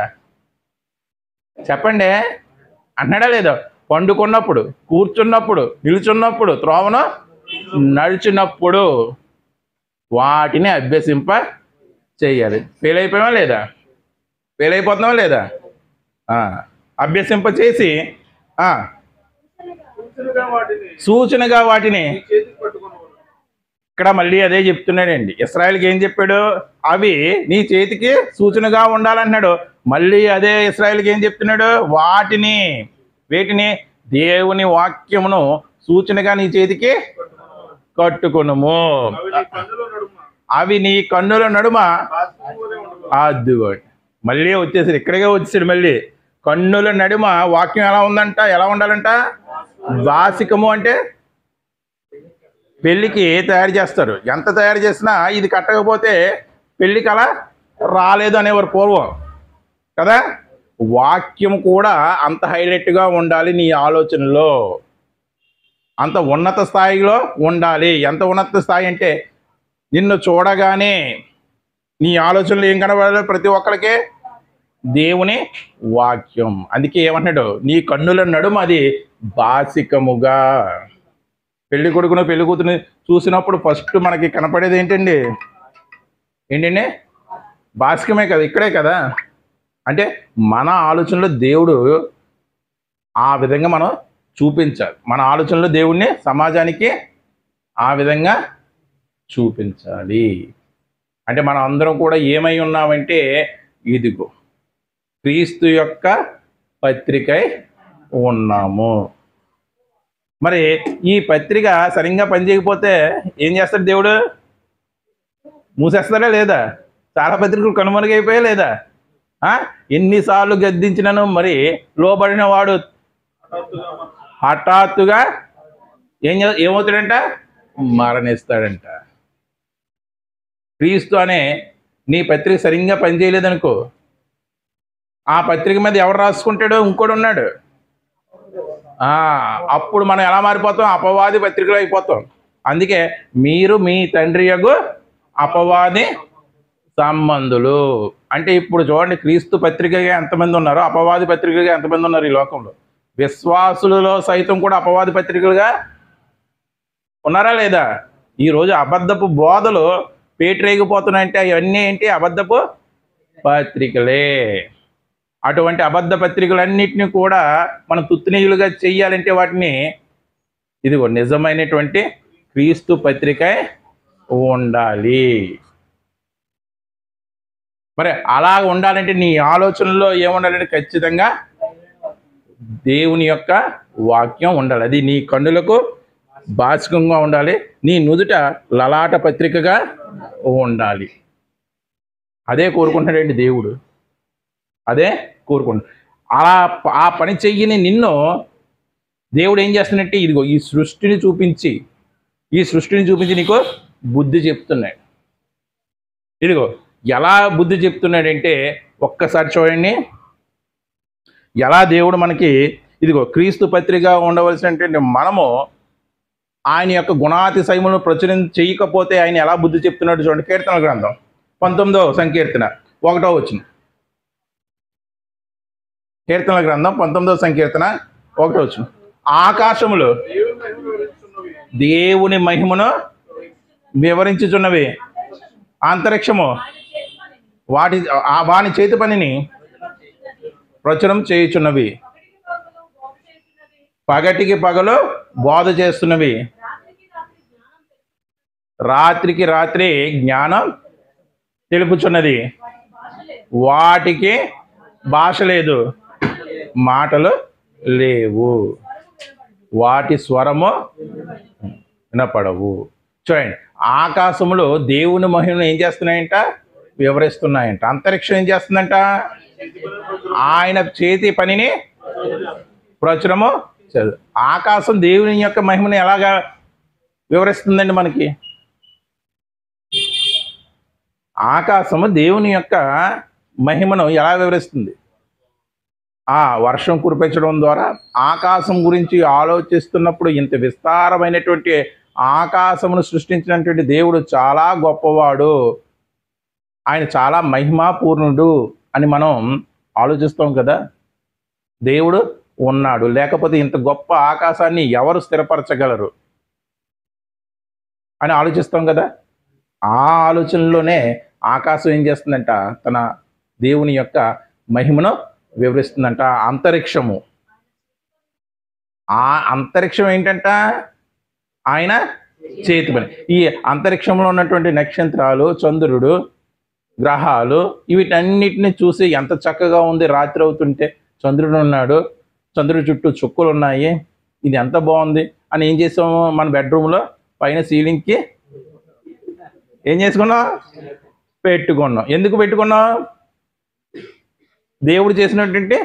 చెప్పండి, అంటున్నాడా లేదా? పండుకున్నప్పుడు, కూర్చున్నప్పుడు, నిల్చున్నప్పుడు, త్రోవను నడిచినప్పుడు వాటిని అభ్యసింప చేయాలి. ఫెయిల్ అయిపోయామా లేదా? ఫెయిల్ అయిపోతున్నావా లేదా? అభ్యసింప చేసి సూచనగా వాటిని ఇక్కడ మళ్ళీ అదే చెప్తున్నాడండి. ఇశ్రాయేలుకి ఏం చెప్పాడు? అవి నీ చేతికి సూచనగా ఉండాలన్నాడు. మళ్ళీ అదే ఇశ్రాయేలుకి ఏం చెప్తున్నాడు? వేటిని దేవుని వాక్యమును సూచనగా నీ చేతికి కట్టుకొనుము. అవి నీ కన్నుల నడుమ. అద్దుగోండి, మళ్ళీ వచ్చేసాడు. ఇక్కడికే వచ్చేసాడు. మళ్ళీ కన్నుల నడుమ వాక్యం ఎలా ఉందంట? ఎలా ఉండాలంట? వాసికము అంటే పెళ్ళికి తయారు చేస్తారు. ఎంత తయారు చేసినా ఇది కట్టకపోతే పెళ్ళికి అలా రాలేదు అనేవారు పూర్వం కదా. వాక్యం కూడా అంత హైలైట్గా ఉండాలి. నీ ఆలోచనలో అంత ఉన్నత స్థాయిలో ఉండాలి. ఎంత ఉన్నత స్థాయి అంటే నిన్ను చూడగానే నీ ఆలోచనలు ఏం కనబడాలి? ప్రతి ఒక్కరికి దేవుని వాక్యం. అందుకే ఏమంటున్నాడు? నీ కన్నుల నడుమ అది బాసికముగా. పెళ్లి కొడుకును పెళ్లి కూతురుని చూసినప్పుడు ఫస్ట్ మనకి కనపడేది ఏంటండి? బాసికమే కదా, ఇక్కడే కదా. అంటే మన ఆలోచనలో దేవుడు ఆ విధంగా మనం చూపించాలి. మన ఆలోచనలో దేవుణ్ణి సమాజానికి ఆ విధంగా చూపించాలి. అంటే మనం అందరం కూడా ఏమై ఉన్నామంటే ఇదిగో క్రీస్తు యొక్క పత్రికై ఉన్నాము. మరి ఈ పత్రిక సరిగ్గా పనిచేయకపోతే ఏం చేస్తాడు దేవుడు? మూసేస్తాడా లేదా? చాలా పత్రికలు కనుమరుగైపోయా లేదా? ఎన్నిసార్లు గద్దించినను మరి లోబడిన వాడు హఠాత్తుగా ఏమవుతాడంట? మరణిస్తాడంట. క్రీస్తు అనే నీ పత్రిక సరిగ్గా పనిచేయలేదనుకో, ఆ పత్రిక మీద ఎవరు రాసుకుంటాడో ఇంకోటి ఉన్నాడు. అప్పుడు మనం ఎలా మారిపోతాం? అపవాది పత్రికలు అయిపోతాం. అందుకే మీరు మీ తండ్రి యొగు అపవాది సంబంధులు. అంటే ఇప్పుడు చూడండి, క్రీస్తు పత్రికగా ఎంతమంది ఉన్నారో అపవాది పత్రికలుగా ఎంతమంది ఉన్నారు ఈ లోకంలో. విశ్వాసులలో సైతం కూడా అపవాది పత్రికలుగా ఉన్నారా లేదా? ఈరోజు అబద్ధపు బోధలు పేటరేగిపోతున్నాయంటే అవన్నీ ఏంటి? అబద్ధపు పత్రికలే. అటువంటి అబద్ధ పత్రికలన్నింటినీ కూడా మనం తుత్తునీయులుగా చెయ్యాలంటే వాటిని ఇదిగో నిజమైనటువంటి క్రీస్తు పత్రిక ఉండాలి. మరి అలా ఉండాలంటే నీ ఆలోచనలో ఏముండాలంటే ఖచ్చితంగా దేవుని యొక్క వాక్యం ఉండాలి. అది నీ కన్నులకు బాసికంగా ఉండాలి. నీ నుదుట లలాట పత్రికగా ఉండాలి. అదే కోరుకుంటున్నాడండి దేవుడు. అదే కోరుకుంటున్నాడు. అలా ఆ పని చెయ్యని నిన్ను దేవుడు ఏం చేస్తున్నట్టే ఇదిగో ఈ సృష్టిని చూపించి నీకు బుద్ధి చెప్తున్నాడు. ఇదిగో ఎలా బుద్ధి చెప్తున్నాడంటే ఒక్కసారి చూడండి. ఎలా దేవుడు మనకి ఇదిగో క్రీస్తు పత్రిక ఉండవలసినటువంటి మనము ఆయన యొక్క గుణాతిశయములను ప్రచురం చేయకపోతే ఆయన ఎలా బుద్ధి చెప్తున్నాడు చూడండి. కీర్తన గ్రంథం 19వ సంకీర్తన 1వ వచనం. కీర్తనల గ్రంథం 19వ సంకీర్తన 1వ వచనం. ఆకాశములు దేవుని మహిమను వివరించుచున్నవి, అంతరిక్షము వాని చేతి పనిని ప్రచురం చేయుచున్నవి, పగటికి పగలు బోధ చేస్తున్నవి, రాత్రికి రాత్రి జ్ఞానం తెలుపుచున్నది. వాటికి భాష లేదు, మాటలు లేవు, వాటి స్వరము వినపడవు. చూడండి, ఆకాశములు దేవుని మహిమను ఏం చేస్తున్నాయంట? వివరిస్తున్నాయంట. అంతరిక్షం ఏం చేస్తుందంట? ఆయన చేతి పనిని ప్రచురము. ఆకాశం దేవుని యొక్క మహిమను ఎలాగా వివరిస్తుందండి మనకి? ఆకాశము దేవుని యొక్క మహిమను ఎలా వివరిస్తుంది? వర్షం కురిపించడం ద్వారా. ఆకాశం గురించి ఆలోచిస్తున్నప్పుడు ఇంత విస్తారమైనటువంటి ఆకాశమును సృష్టించినటువంటి దేవుడు చాలా గొప్పవాడు, ఆయన చాలా మహిమాపూర్ణుడు అని మనం ఆలోచిస్తాం కదా. దేవుడు ఉన్నాడు, లేకపోతే ఇంత గొప్ప ఆకాశాన్ని ఎవరు స్థిరపరచగలరు అని ఆలోచిస్తాం కదా. ఆ ఆలోచనలోనే ఆకాశం ఏం చేస్తుందంట? తన దేవుని యొక్క మహిమను వివరిస్తుందంట. అంతరిక్షము, ఆ అంతరిక్షం ఏంటంట? ఆయన చేతి పని. ఈ అంతరిక్షంలో ఉన్నటువంటి నక్షత్రాలు, చంద్రుడు, గ్రహాలు, వీటన్నిటిని చూసి ఎంత చక్కగా ఉంది. రాత్రి అవుతుంటే చంద్రుడు ఉన్నాడు, చంద్రుడి చుట్టూ చుక్కలు ఉన్నాయి, ఇది ఎంత బాగుంది అని ఏం చేసాము? మన బెడ్రూమ్లో పైన సీలింగ్కి ఏం చేసుకున్నాం? పెట్టుకున్నాం. ఎందుకు పెట్టుకున్నాం? దేవుడు చేసినటువంటి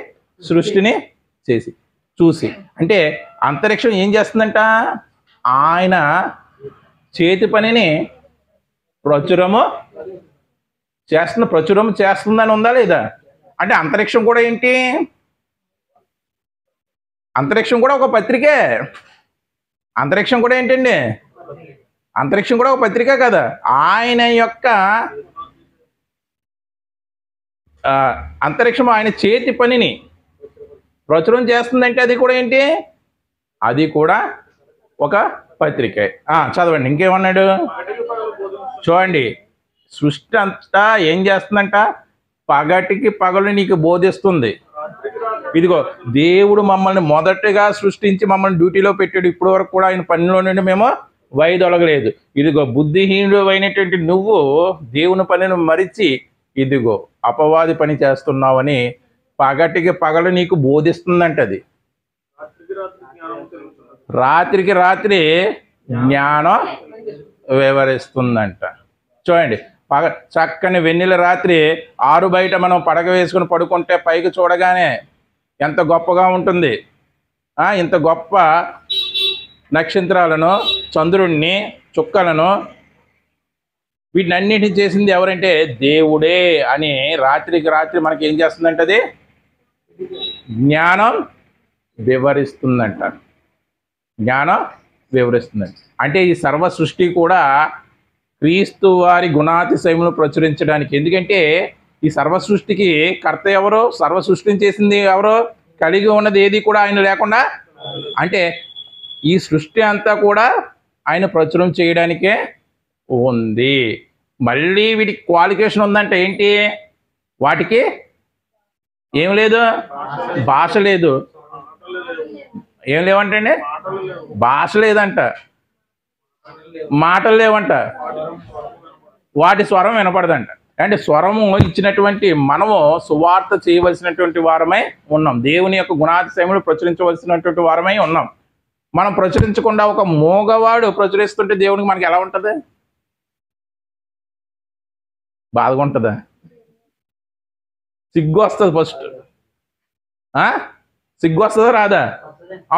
సృష్టిని చూసి. అంటే అంతరిక్షం ఏం చేస్తుందంట? ఆయన చేతి పనిని ప్రచురం చేస్తుందని ఉందా లేదా? అంటే అంతరిక్షం కూడా ఏంటి? అంతరిక్షం కూడా ఒక పత్రికే. అంతరిక్షం కూడా ఏంటండి? అంతరిక్షం కూడా ఒక పత్రిక కదా. ఆయన యొక్క అంతరిక్షం ఆయన చేతి పనిని ప్రచురం చేస్తుందంటే అది కూడా ఏంటి? అది కూడా ఒక పత్రికే. చదవండి, ఇంకేమన్నాడు చూడండి. సృష్టి అంతా ఏం చేస్తుందంట? పగటికి పగలు నీకు బోధిస్తుంది. ఇదిగో, దేవుడు మమ్మల్ని మొదటగా సృష్టించి మమ్మల్ని డ్యూటీలో పెట్టాడు. ఇప్పటి వరకు కూడా ఆయన పనిలో నుండి మేము వైదొలగలేదు. ఇదిగో, బుద్ధిహీనుడు అయినటువంటి నువ్వు దేవుని పనిని మరిచి ఇదిగో అపవాది పని చేస్తున్నావని పగటికి పగలు నీకు బోధిస్తుందంట. అది రాత్రికి రాత్రి జ్ఞానం వివరిస్తుందంట. చూడండి, చక్కని వెన్నెల రాత్రి ఆరు బయట మనం పడక వేసుకుని పడుకుంటే పైకి చూడగానే ఎంత గొప్పగా ఉంటుంది. ఇంత గొప్ప నక్షత్రాలను, చంద్రుణ్ణి, చుక్కలను, వీటినన్నిటిని చేసింది ఎవరంటే దేవుడే అని రాత్రికి రాత్రి మనకి ఏం చేస్తుందంట? అది జ్ఞానం వివరిస్తుందంట. జ్ఞానం వివరిస్తుందంట. అంటే ఈ సర్వ సృష్టి కూడా క్రీస్తు వారి గుణాతిశయమును ప్రచురించడానికి. ఎందుకంటే ఈ సర్వ సృష్టికి కర్త ఎవరు? సర్వ సృష్టిని చేసింది ఎవరు? కలిగి ఉన్నది ఏది కూడా ఆయన లేకుండా. అంటే ఈ సృష్టి అంతా కూడా ఆయన ప్రచురం చేయడానికే ఉంది. మళ్ళీ వీటికి క్వాలిఫికేషన్ ఉందంటే ఏంటి? వాటికి ఏం లేదు, భాష లేదు. ఏం లేవంటండి? భాష లేదంట, మాటలు లేవంట, వాటి స్వరం వినపడదంట. అంటే స్వరము ఇచ్చినటువంటి మనము సువార్త చేయవలసినటువంటి వారమై ఉన్నాం. దేవుని యొక్క గుణాతిశయములు ప్రచురించవలసినటువంటి వారమై ఉన్నాం. మనం ప్రచురించకుండా ఒక మోగవాడు ప్రచురిస్తుంటే దేవునికి మనకి ఎలా ఉంటుంది? బాధగా ఉంటుందా? సిగ్గు వస్తుంది. ఫస్ట్ సిగ్గు వస్తుందా రాదా?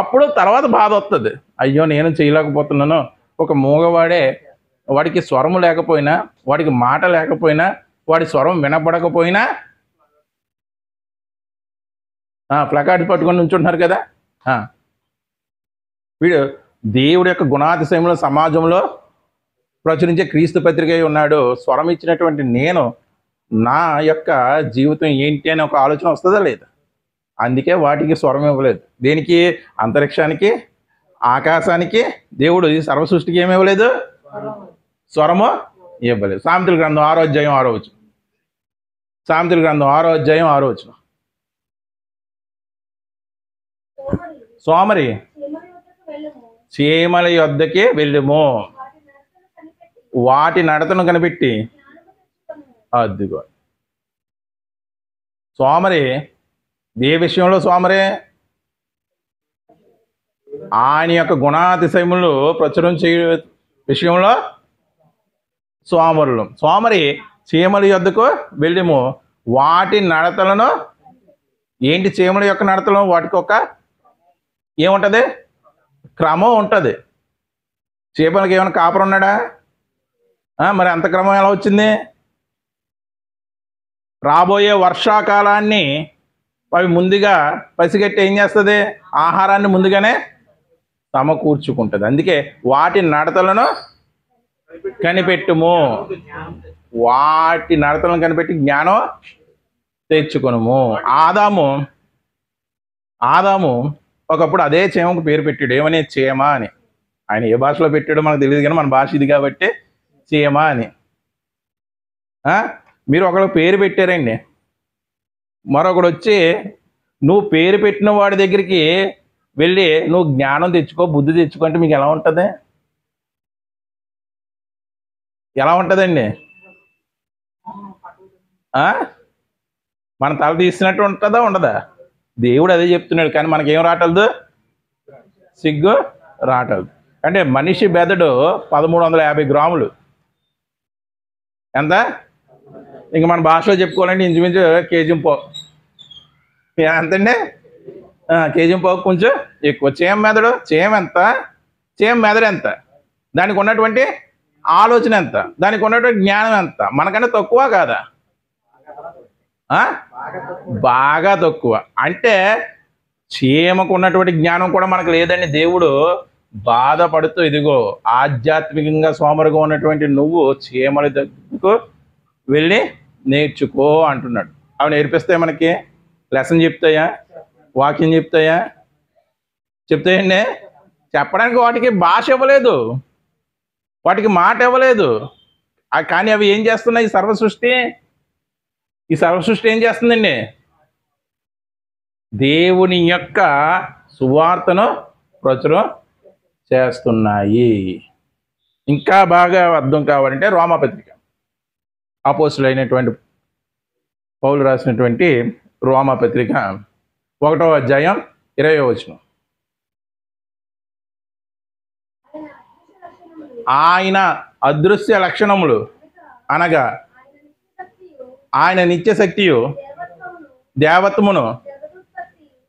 అప్పుడు తర్వాత బాధ వస్తుంది. అయ్యో నేను చేయలేకపోతున్నాను. ఒక మూగవాడే, వాడికి స్వరము లేకపోయినా, వాడికి మాట లేకపోయినా, వాడి స్వరం వినపడకపోయినా ప్లకార్డ్ పట్టుకొని ఉంచుంటున్నారు కదా. వీడు దేవుడి యొక్క గుణాతిశయంలో సమాజంలో ప్రచురించే క్రీస్తు పత్రిక ఉన్నాడు. స్వరం ఇచ్చినటువంటి నేను నా యొక్క జీవితం ఏంటి అని ఒక ఆలోచన వస్తుందా లేదా? అందుకే వాటికి స్వరం ఇవ్వలేదు. దేనికి? అంతరిక్షానికి, ఆకాశానికి దేవుడు ఈ సర్వ సృష్టికి ఏమి ఇవ్వలేదు? స్వరము ఇవ్వలేదు. సామెతల గ్రంథం 6వ అధ్యాయం 6వ వచనం. సామెతల గ్రంథం 6వ అధ్యాయం 6వ వచనం. సోమరి చీమల యొద్దకి వెళ్ళుము, వాటి నడతను కనిపెట్టి. అదిగో సోమరి ఏ విషయంలో సోమరి? ఆయన యొక్క గుణాతిశయములు ప్రచురం చేయ విషయంలో సోమరులు. సోమరి చీమల యొద్దకు వెళ్ళుము, వాటి నడతలను. ఏంటి చీమల యొక్క నడతలు? వాటికి ఒక ఏముంటుంది? క్రమం ఉంటుంది. చీమలకి ఏమైనా కాపరు ఉన్నాడా? మరి అంత క్రమం ఎలా వచ్చింది? రాబోయే వర్షాకాలాన్ని అవి ముందుగా పసిగట్టి ఏం చేస్తుంది? ఆహారాన్ని ముందుగానే సమకూర్చుకుంటుంది. అందుకే వాటి నడతలను కనిపెట్టుము, వాటి నడతలను కనిపెట్టి జ్ఞానం తెచ్చుకొనుము. ఆదాము ఒకప్పుడు అదే చీమకు పేరు పెట్టాడు. ఏమని? చీమ అని. ఆయన ఏ భాషలో పెట్టాడో మనకు తెలియదు, కానీ మన భాష ఇది కాబట్టి చీమ అని. మీరు ఒకళ్ళు పేరు పెట్టారండి, మరొకడు వచ్చి నువ్వు పేరు పెట్టిన వాడి దగ్గరికి వెళ్ళి నువ్వు జ్ఞానం తెచ్చుకో, బుద్ధి తెచ్చుకో అంటే మీకు ఎలా ఉంటుంది? ఎలా ఉంటుందండి? మన తల తీసినట్టు ఉంటుందా ఉండదా? దేవుడు అదే చెప్తున్నాడు, కానీ మనకేం రాటలదు? సిగ్గు రాటలదు. అంటే మనిషి బెదడు 1350 గ్రాములు. ఎంత? ఇంక మన భాషలో చెప్పుకోవాలంటే ఇంచుమించు కేజీ-పావు. ఎంతండి? కేజీ-పావు కొంచెం ఎక్కువ. చీమ మెదడు, చీమ ఎంత? చీమ మెదడు ఎంత? దానికి ఉన్నటువంటి ఆలోచన ఎంత? దానికి ఉన్నటువంటి జ్ఞానం ఎంత? మనకంటే తక్కువ కాదా? బాగా తక్కువ. అంటే చీమకు ఉన్నటువంటి జ్ఞానం కూడా మనకు లేదండి. దేవుడు బాధపడుతూ, ఇదిగో ఆధ్యాత్మికంగా సోమరుగా ఉన్నటువంటి నువ్వు చీమల దగ్గరకు వెళ్ళి నేర్చుకో అంటున్నాడు. అవి నేర్పిస్తాయి, మనకి లెసన్ చెప్తాయా? వాక్యం చెప్తాయా? చెప్తాయండి. చెప్పడానికి వాటికి భాష ఇవ్వలేదు, వాటికి మాట ఇవ్వలేదు. కానీ అవి ఏం చేస్తున్నాయి? ఈ సర్వసృష్టి ఏం చేస్తుందండి? దేవుని యొక్క సువార్తను ప్రచురం చేస్తున్నాయి. ఇంకా బాగా అర్థం కావాలంటే రోమాపత్రిక, అపోస్తులైనటువంటి పౌలు రాసినటువంటి రోమాపత్రిక 1వ అధ్యాయం 20వ వచనం. ఆయన అదృశ్య లక్షణములు అనగా ఆయన నిత్య శక్తియు, దేవత్వమును,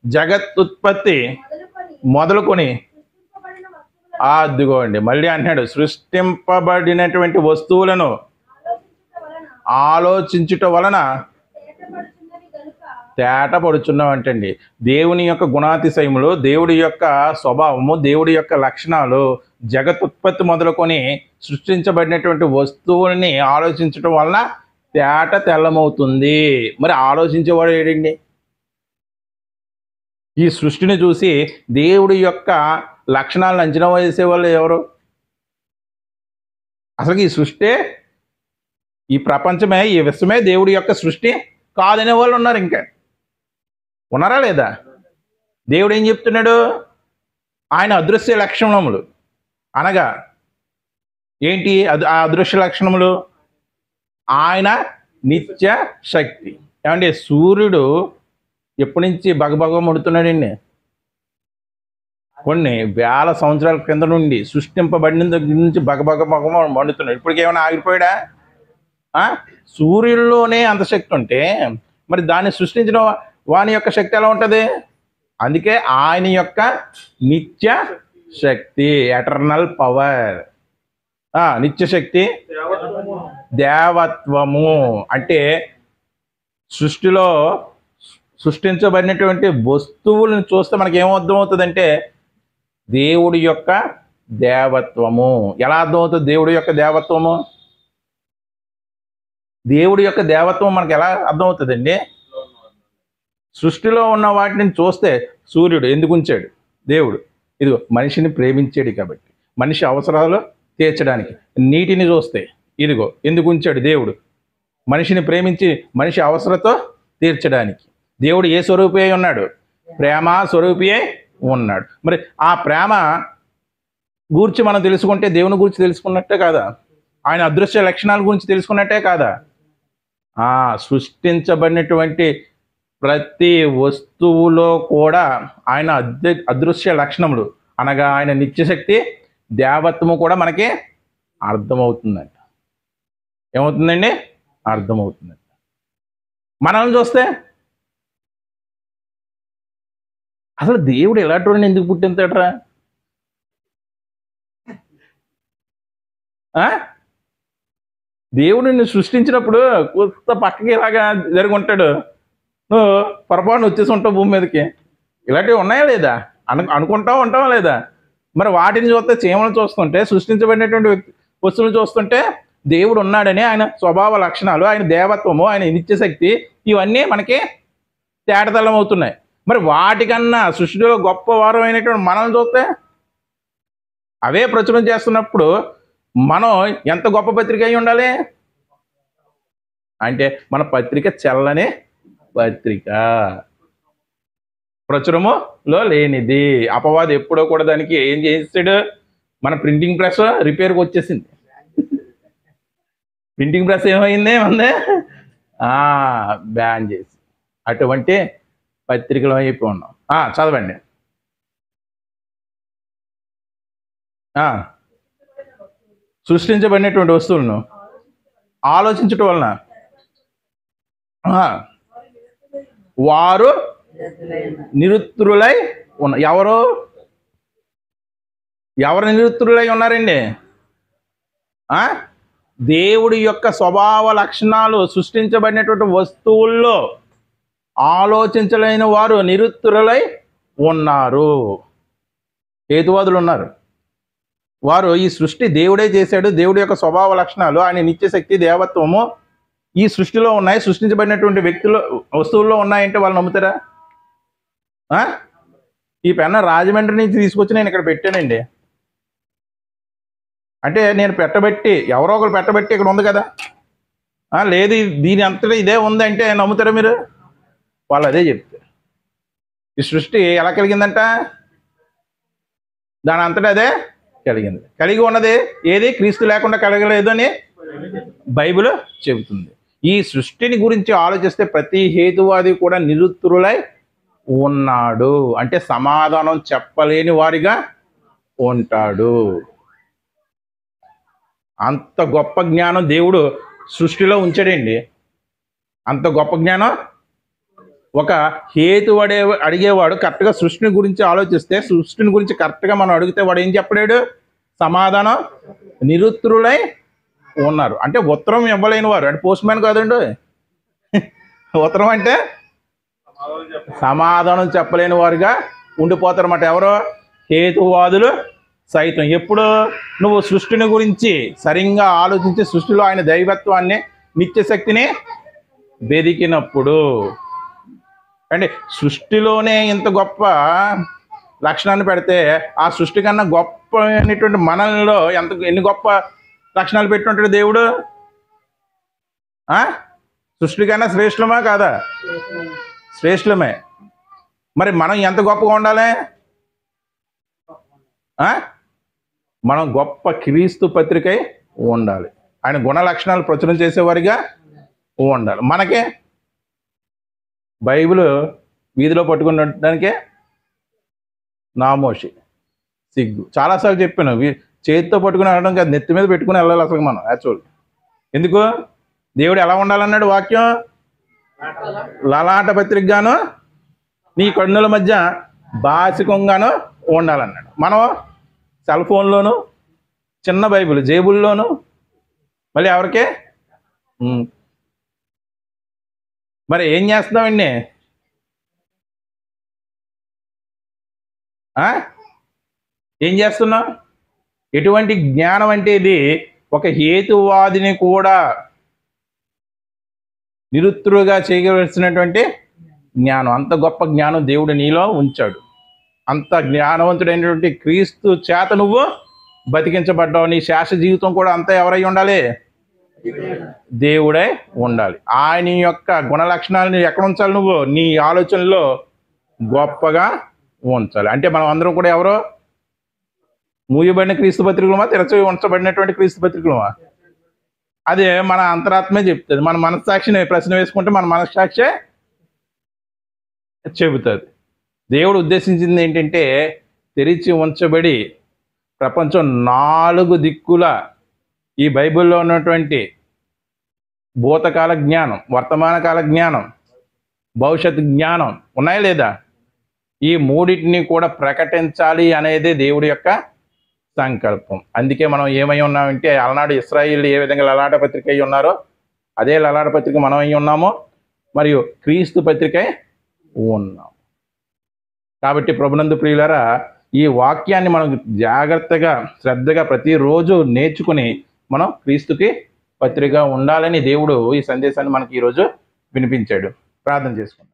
జగత్తుత్పత్తి మొదలుకొని. అదిగోండి మళ్ళీ అంటున్నాడు, సృష్టింపబడినటువంటి వస్తువులను ఆలోచించుట వలన తేటపడుచున్నామంటండి. దేవుని యొక్క గుణాతిశయములు, దేవుడి యొక్క స్వభావము, దేవుడి యొక్క లక్షణాలు, జగతుత్పత్తి మొదలుకొని సృష్టించబడినటువంటి వస్తువుల్ని ఆలోచించటం వలన తేట తెల్లమవుతుంది. మరి ఆలోచించేవాడు ఏడండి? ఈ సృష్టిని చూసి దేవుడి యొక్క లక్షణాలను అంచనా వేసేవాళ్ళు ఎవరు? అసలు ఈ సృష్టి, ఈ ప్రపంచమే, ఈ విశ్వమే దేవుడి యొక్క సృష్టి కాదనే వాళ్ళు ఉన్నారు. ఇంకా ఉన్నారా లేదా? దేవుడు ఏం చెప్తున్నాడు? ఆయన అదృశ్య లక్షణములు అనగా ఏంటి? ఆ అదృశ్య లక్షణములు ఆయన నిత్య శక్తి. ఏమంటే సూర్యుడు ఎప్పటి నుంచి బగబగ మండుతున్నాడండి? కొన్ని వేల సంవత్సరాల కింద నుండి సృష్టింపబడిన దగ్గర నుంచి బగబగ మండుతున్నాడు. ఇప్పటికి ఏమైనా ఆగిపోయాడా? సూర్యుల్లోనే అంత శక్తి ఉంటే మరి దాన్ని సృష్టించిన వాని యొక్క శక్తి ఎలా ఉంటుంది? అందుకే ఆయన యొక్క నిత్య శక్తి, ఎటర్నల్ పవర్. నిత్య శక్తి, దేవత్వము. అంటే సృష్టిలో సృష్టించబడినటువంటి వస్తువులను చూస్తే మనకి ఏమర్థమవుతుందంటే దేవుడి యొక్క దేవత్వము. ఎలా అర్థమవుతుంది దేవుడి యొక్క దేవత్వము? దేవుడి యొక్క దేవత్వం మనకు ఎలా అర్థమవుతుందండి? సృష్టిలో ఉన్న వాటిని చూస్తే సూర్యుడు ఎందుకు ఉంచాడు దేవుడు? ఇదిగో మనిషిని ప్రేమించాడు కాబట్టి, మనిషి అవసరాలు తీర్చడానికి. నీటిని చూస్తే ఇదిగో ఎందుకు ఉంచాడు దేవుడు? మనిషిని ప్రేమించి మనిషి అవసరతో తీర్చడానికి. దేవుడు ఏ స్వరూపి అయి ఉన్నాడు? ప్రేమ స్వరూపి అయి ఉన్నాడు. మరి ఆ ప్రేమ గూర్చి మనం తెలుసుకుంటే దేవుని గురించి తెలుసుకున్నట్టే కాదా? ఆయన అదృశ్య లక్షణాల గురించి తెలుసుకున్నట్టే కాదా? సృష్టించబడినటువంటి ప్రతి వస్తువులో కూడా ఆయన అదృశ్య లక్షణములు అనగా ఆయన నిత్యశక్తి, దేవత్వము కూడా మనకి అర్థమవుతుందంట. ఏమవుతుందండి? అర్థమవుతుందంట. మనల్ని చూస్తే అసలు దేవుడు ఎలాంటి వాడిని ఎందుకు పుట్టించాడరా? దేవుడు నిన్ను సృష్టించినప్పుడు కొత్త పక్కకి ఇలాగా జరిగి ఉంటాడు, నువ్వు పొరపాటున వచ్చేసి ఉంటావు భూమి మీదకి. ఇలాంటివి ఉన్నాయా లేదా? అనుకుంటావు ఉంటావా లేదా? మరి వాటిని చూస్తే, చీమలను చూస్తుంటే, సృష్టించబడినటువంటి వస్తువులు చూస్తుంటే దేవుడు ఉన్నాడని, ఆయన స్వభావ లక్షణాలు, ఆయన దేవత్వము, ఆయన నిత్యశక్తి ఇవన్నీ మనకి తేటతెల్లం అవుతున్నాయి. మరి వాటికన్నా సృష్టిలో గొప్ప వారం అయినటువంటి మనల్ని చూస్తే అవే ప్రచురణ చేస్తున్నప్పుడు మనం ఎంత గొప్ప పత్రిక అయి ఉండాలి అంటే, మన పత్రిక చల్లని పత్రిక, ప్రచురములో లేనిది. అపవాది ఎప్పుడో కూడా దానికి ఏం చేసాడు? మన ప్రింటింగ్ ప్రెస్ రిపేర్కి వచ్చేసింది. ప్రింటింగ్ ప్రెస్ ఏమైంది? మందే బ్యాన్ చేసి అటువంటి పత్రికలు అయిపోయి ఉన్నాం. చదవండి. సృష్టించబడినటువంటి వస్తువులను ఆలోచించటం వలన వారు నిరుత్తరులై ఎవరు నిరుత్తరులై ఉన్నారండి? దేవుడి యొక్క స్వభావ లక్షణాలు సృష్టించబడినటువంటి వస్తువుల్లో ఆలోచించలేని వారు నిరుత్తరులై ఉన్నారు. హేతువాదులు ఉన్నారు. వారు ఈ సృష్టి దేవుడే చేశాడు, దేవుడి యొక్క స్వభావ లక్షణాలు, ఆయన నిత్యశక్తి, దేవత్వము ఈ సృష్టిలో ఉన్నాయి, సృష్టించబడినటువంటి వస్తువుల్లో ఉన్నాయంటే వాళ్ళు నమ్ముతారా? ఈ పెన్న రాజమండ్రి నుంచి తీసుకొచ్చి నేను ఇక్కడ పెట్టానండి అంటే, నేను పెట్టబట్టి, ఎవరో ఒకరు పెట్టబట్టి ఇక్కడ ఉంది కదా, లేదు దీని అంతటా ఇదే ఉందంటే నమ్ముతారా మీరు? వాళ్ళు అదే చెప్తారు. ఈ సృష్టి ఎలా కలిగిందంట? దాని అంతటా అదే కలిగింది. కలిగి ఉన్నది ఏది? క్రీస్తు లేకుండా కలగలేదు అని బైబిల్ చెబుతుంది. ఈ సృష్టిని గురించి ఆలోచిస్తే ప్రతి హేతువాది కూడా నిరుత్తరులై ఉన్నాడు అంటే సమాధానం చెప్పలేని వారిగా ఉంటాడు. అంత గొప్ప జ్ఞానం దేవుడు సృష్టిలో ఉంచాడండి. అంత గొప్ప జ్ఞానం ఒక హేతువాడే అడిగేవాడు కరెక్ట్గా సృష్టిని గురించి ఆలోచిస్తే, సృష్టిని గురించి కరెక్ట్గా మనం అడిగితే వాడు ఏం చెప్పలేడు? సమాధానం నిరుత్తరులై ఉన్నారు అంటే ఉత్తరం ఇవ్వలేని వారు. అంటే పోస్ట్ మ్యాన్ కాదండి. ఉత్తరం అంటే సమాధానం చెప్పలేని వారుగా ఉండిపోతారు అన్నమాట. ఎవరో? హేతువాదులు సైతం. ఎప్పుడు నువ్వు సృష్టిని గురించి సరిగ్గా ఆలోచించి సృష్టిలో ఆయన దైవత్వాన్ని, నిత్యశక్తిని వెదికినప్పుడు, అంటే సృష్టిలోనే ఇంత గొప్ప లక్షణాన్ని పెడితే ఆ సృష్టి కన్నా గొప్ప అయినటువంటి మనల్లో ఎన్ని గొప్ప లక్షణాలు పెట్టుంటాడు దేవుడు? సృష్టి కన్నా శ్రేష్టమా కాదా? శ్రేష్టమే. మరి మనం ఎంత గొప్పగా ఉండాలి? మనం గొప్ప క్రీస్తు పత్రికై ఉండాలి. ఆయన గుణ లక్షణాలు ప్రచురణ చేసేవారిగా ఉండాలి. మనకే బైబిల్ వీధిలో పట్టుకునడానికే నామోషి, సిగ్గు. చాలాసార్లు చెప్పాను, చేతితో పట్టుకుని వెళ్ళడం కాదు, నెత్తి మీద పెట్టుకుని వెళ్ళాలి అసలు మనం. యాక్చువల్ ఎందుకు? దేవుడు ఎలా ఉండాలన్నాడు వాక్యం? లలాట పత్రికగాను నీ కన్నుల మధ్య బాసికంగాను ఉండాలన్నాడు. మనం సెల్ ఫోన్లోను, చిన్న బైబిల్ జేబుల్లోను, మళ్ళీ ఎవరికే? మరి ఏం చేస్తున్నామండి? ఏం చేస్తున్నాం? ఎటువంటి జ్ఞానం అంటే ఇది ఒక హేతువాదిని కూడా నిరుత్తరుగా చేయవలసినటువంటి జ్ఞానం. అంత గొప్ప జ్ఞానం దేవుడు నీలో ఉంచాడు. అంత జ్ఞానవంతుడైనటువంటి క్రీస్తు చేత నువ్వు బతికించబడ్డావు. నీ శాశ్వత జీవితం కూడా అంతా ఎవరై ఉండాలి? దేవుడై ఉండాలి. ఆయన యొక్క గుణ లక్షణాలను ఎక్కడ ఉంచాలి? నువ్వు నీ ఆలోచనలో గొప్పగా ఉంచాలి. అంటే మనం అందరం కూడా ఎవరో మూయబడిన క్రీస్తు పత్రికలమా, తెరచి ఉంచబడినటువంటి క్రీస్తు పత్రికలమా? అదే మన అంతరాత్మే చెప్తుంది. మన మనస్సాక్షిని ప్రశ్న వేసుకుంటే మన మనస్సాక్షే చెబుతుంది. దేవుడు ఉద్దేశించింది ఏంటంటే తెరిచి ఉంచబడి ప్రపంచం 4 దిక్కుల ఈ బైబిల్లో ఉన్నటువంటి భూతకాల జ్ఞానం, వర్తమాన కాల జ్ఞానం, భవిష్యత్ జ్ఞానం ఉన్నాయా లేదా? ఈ మూడింటిని కూడా ప్రకటించాలి అనేది దేవుడి యొక్క సంకల్పం. అందుకే మనం ఏమై ఉన్నామంటే అలనాడు ఇశ్రాయేలు ఏ విధంగా లలాట పత్రిక అయి ఉన్నారో అదే లలాట పత్రిక మనం అయి ఉన్నామో, మరియు క్రీస్తు పత్రిక ఉన్నాం. కాబట్టి ప్రభునందు ప్రియులారా, ఈ వాక్యాన్ని మనం జాగ్రత్తగా శ్రద్ధగా ప్రతిరోజు నేర్చుకుని మనం క్రీస్తుకి పత్రిక ఉండాలని దేవుడు ఈ సందేశాన్ని మనకి ఈరోజు వినిపించాడు. ప్రార్థన చేసుకుందాం.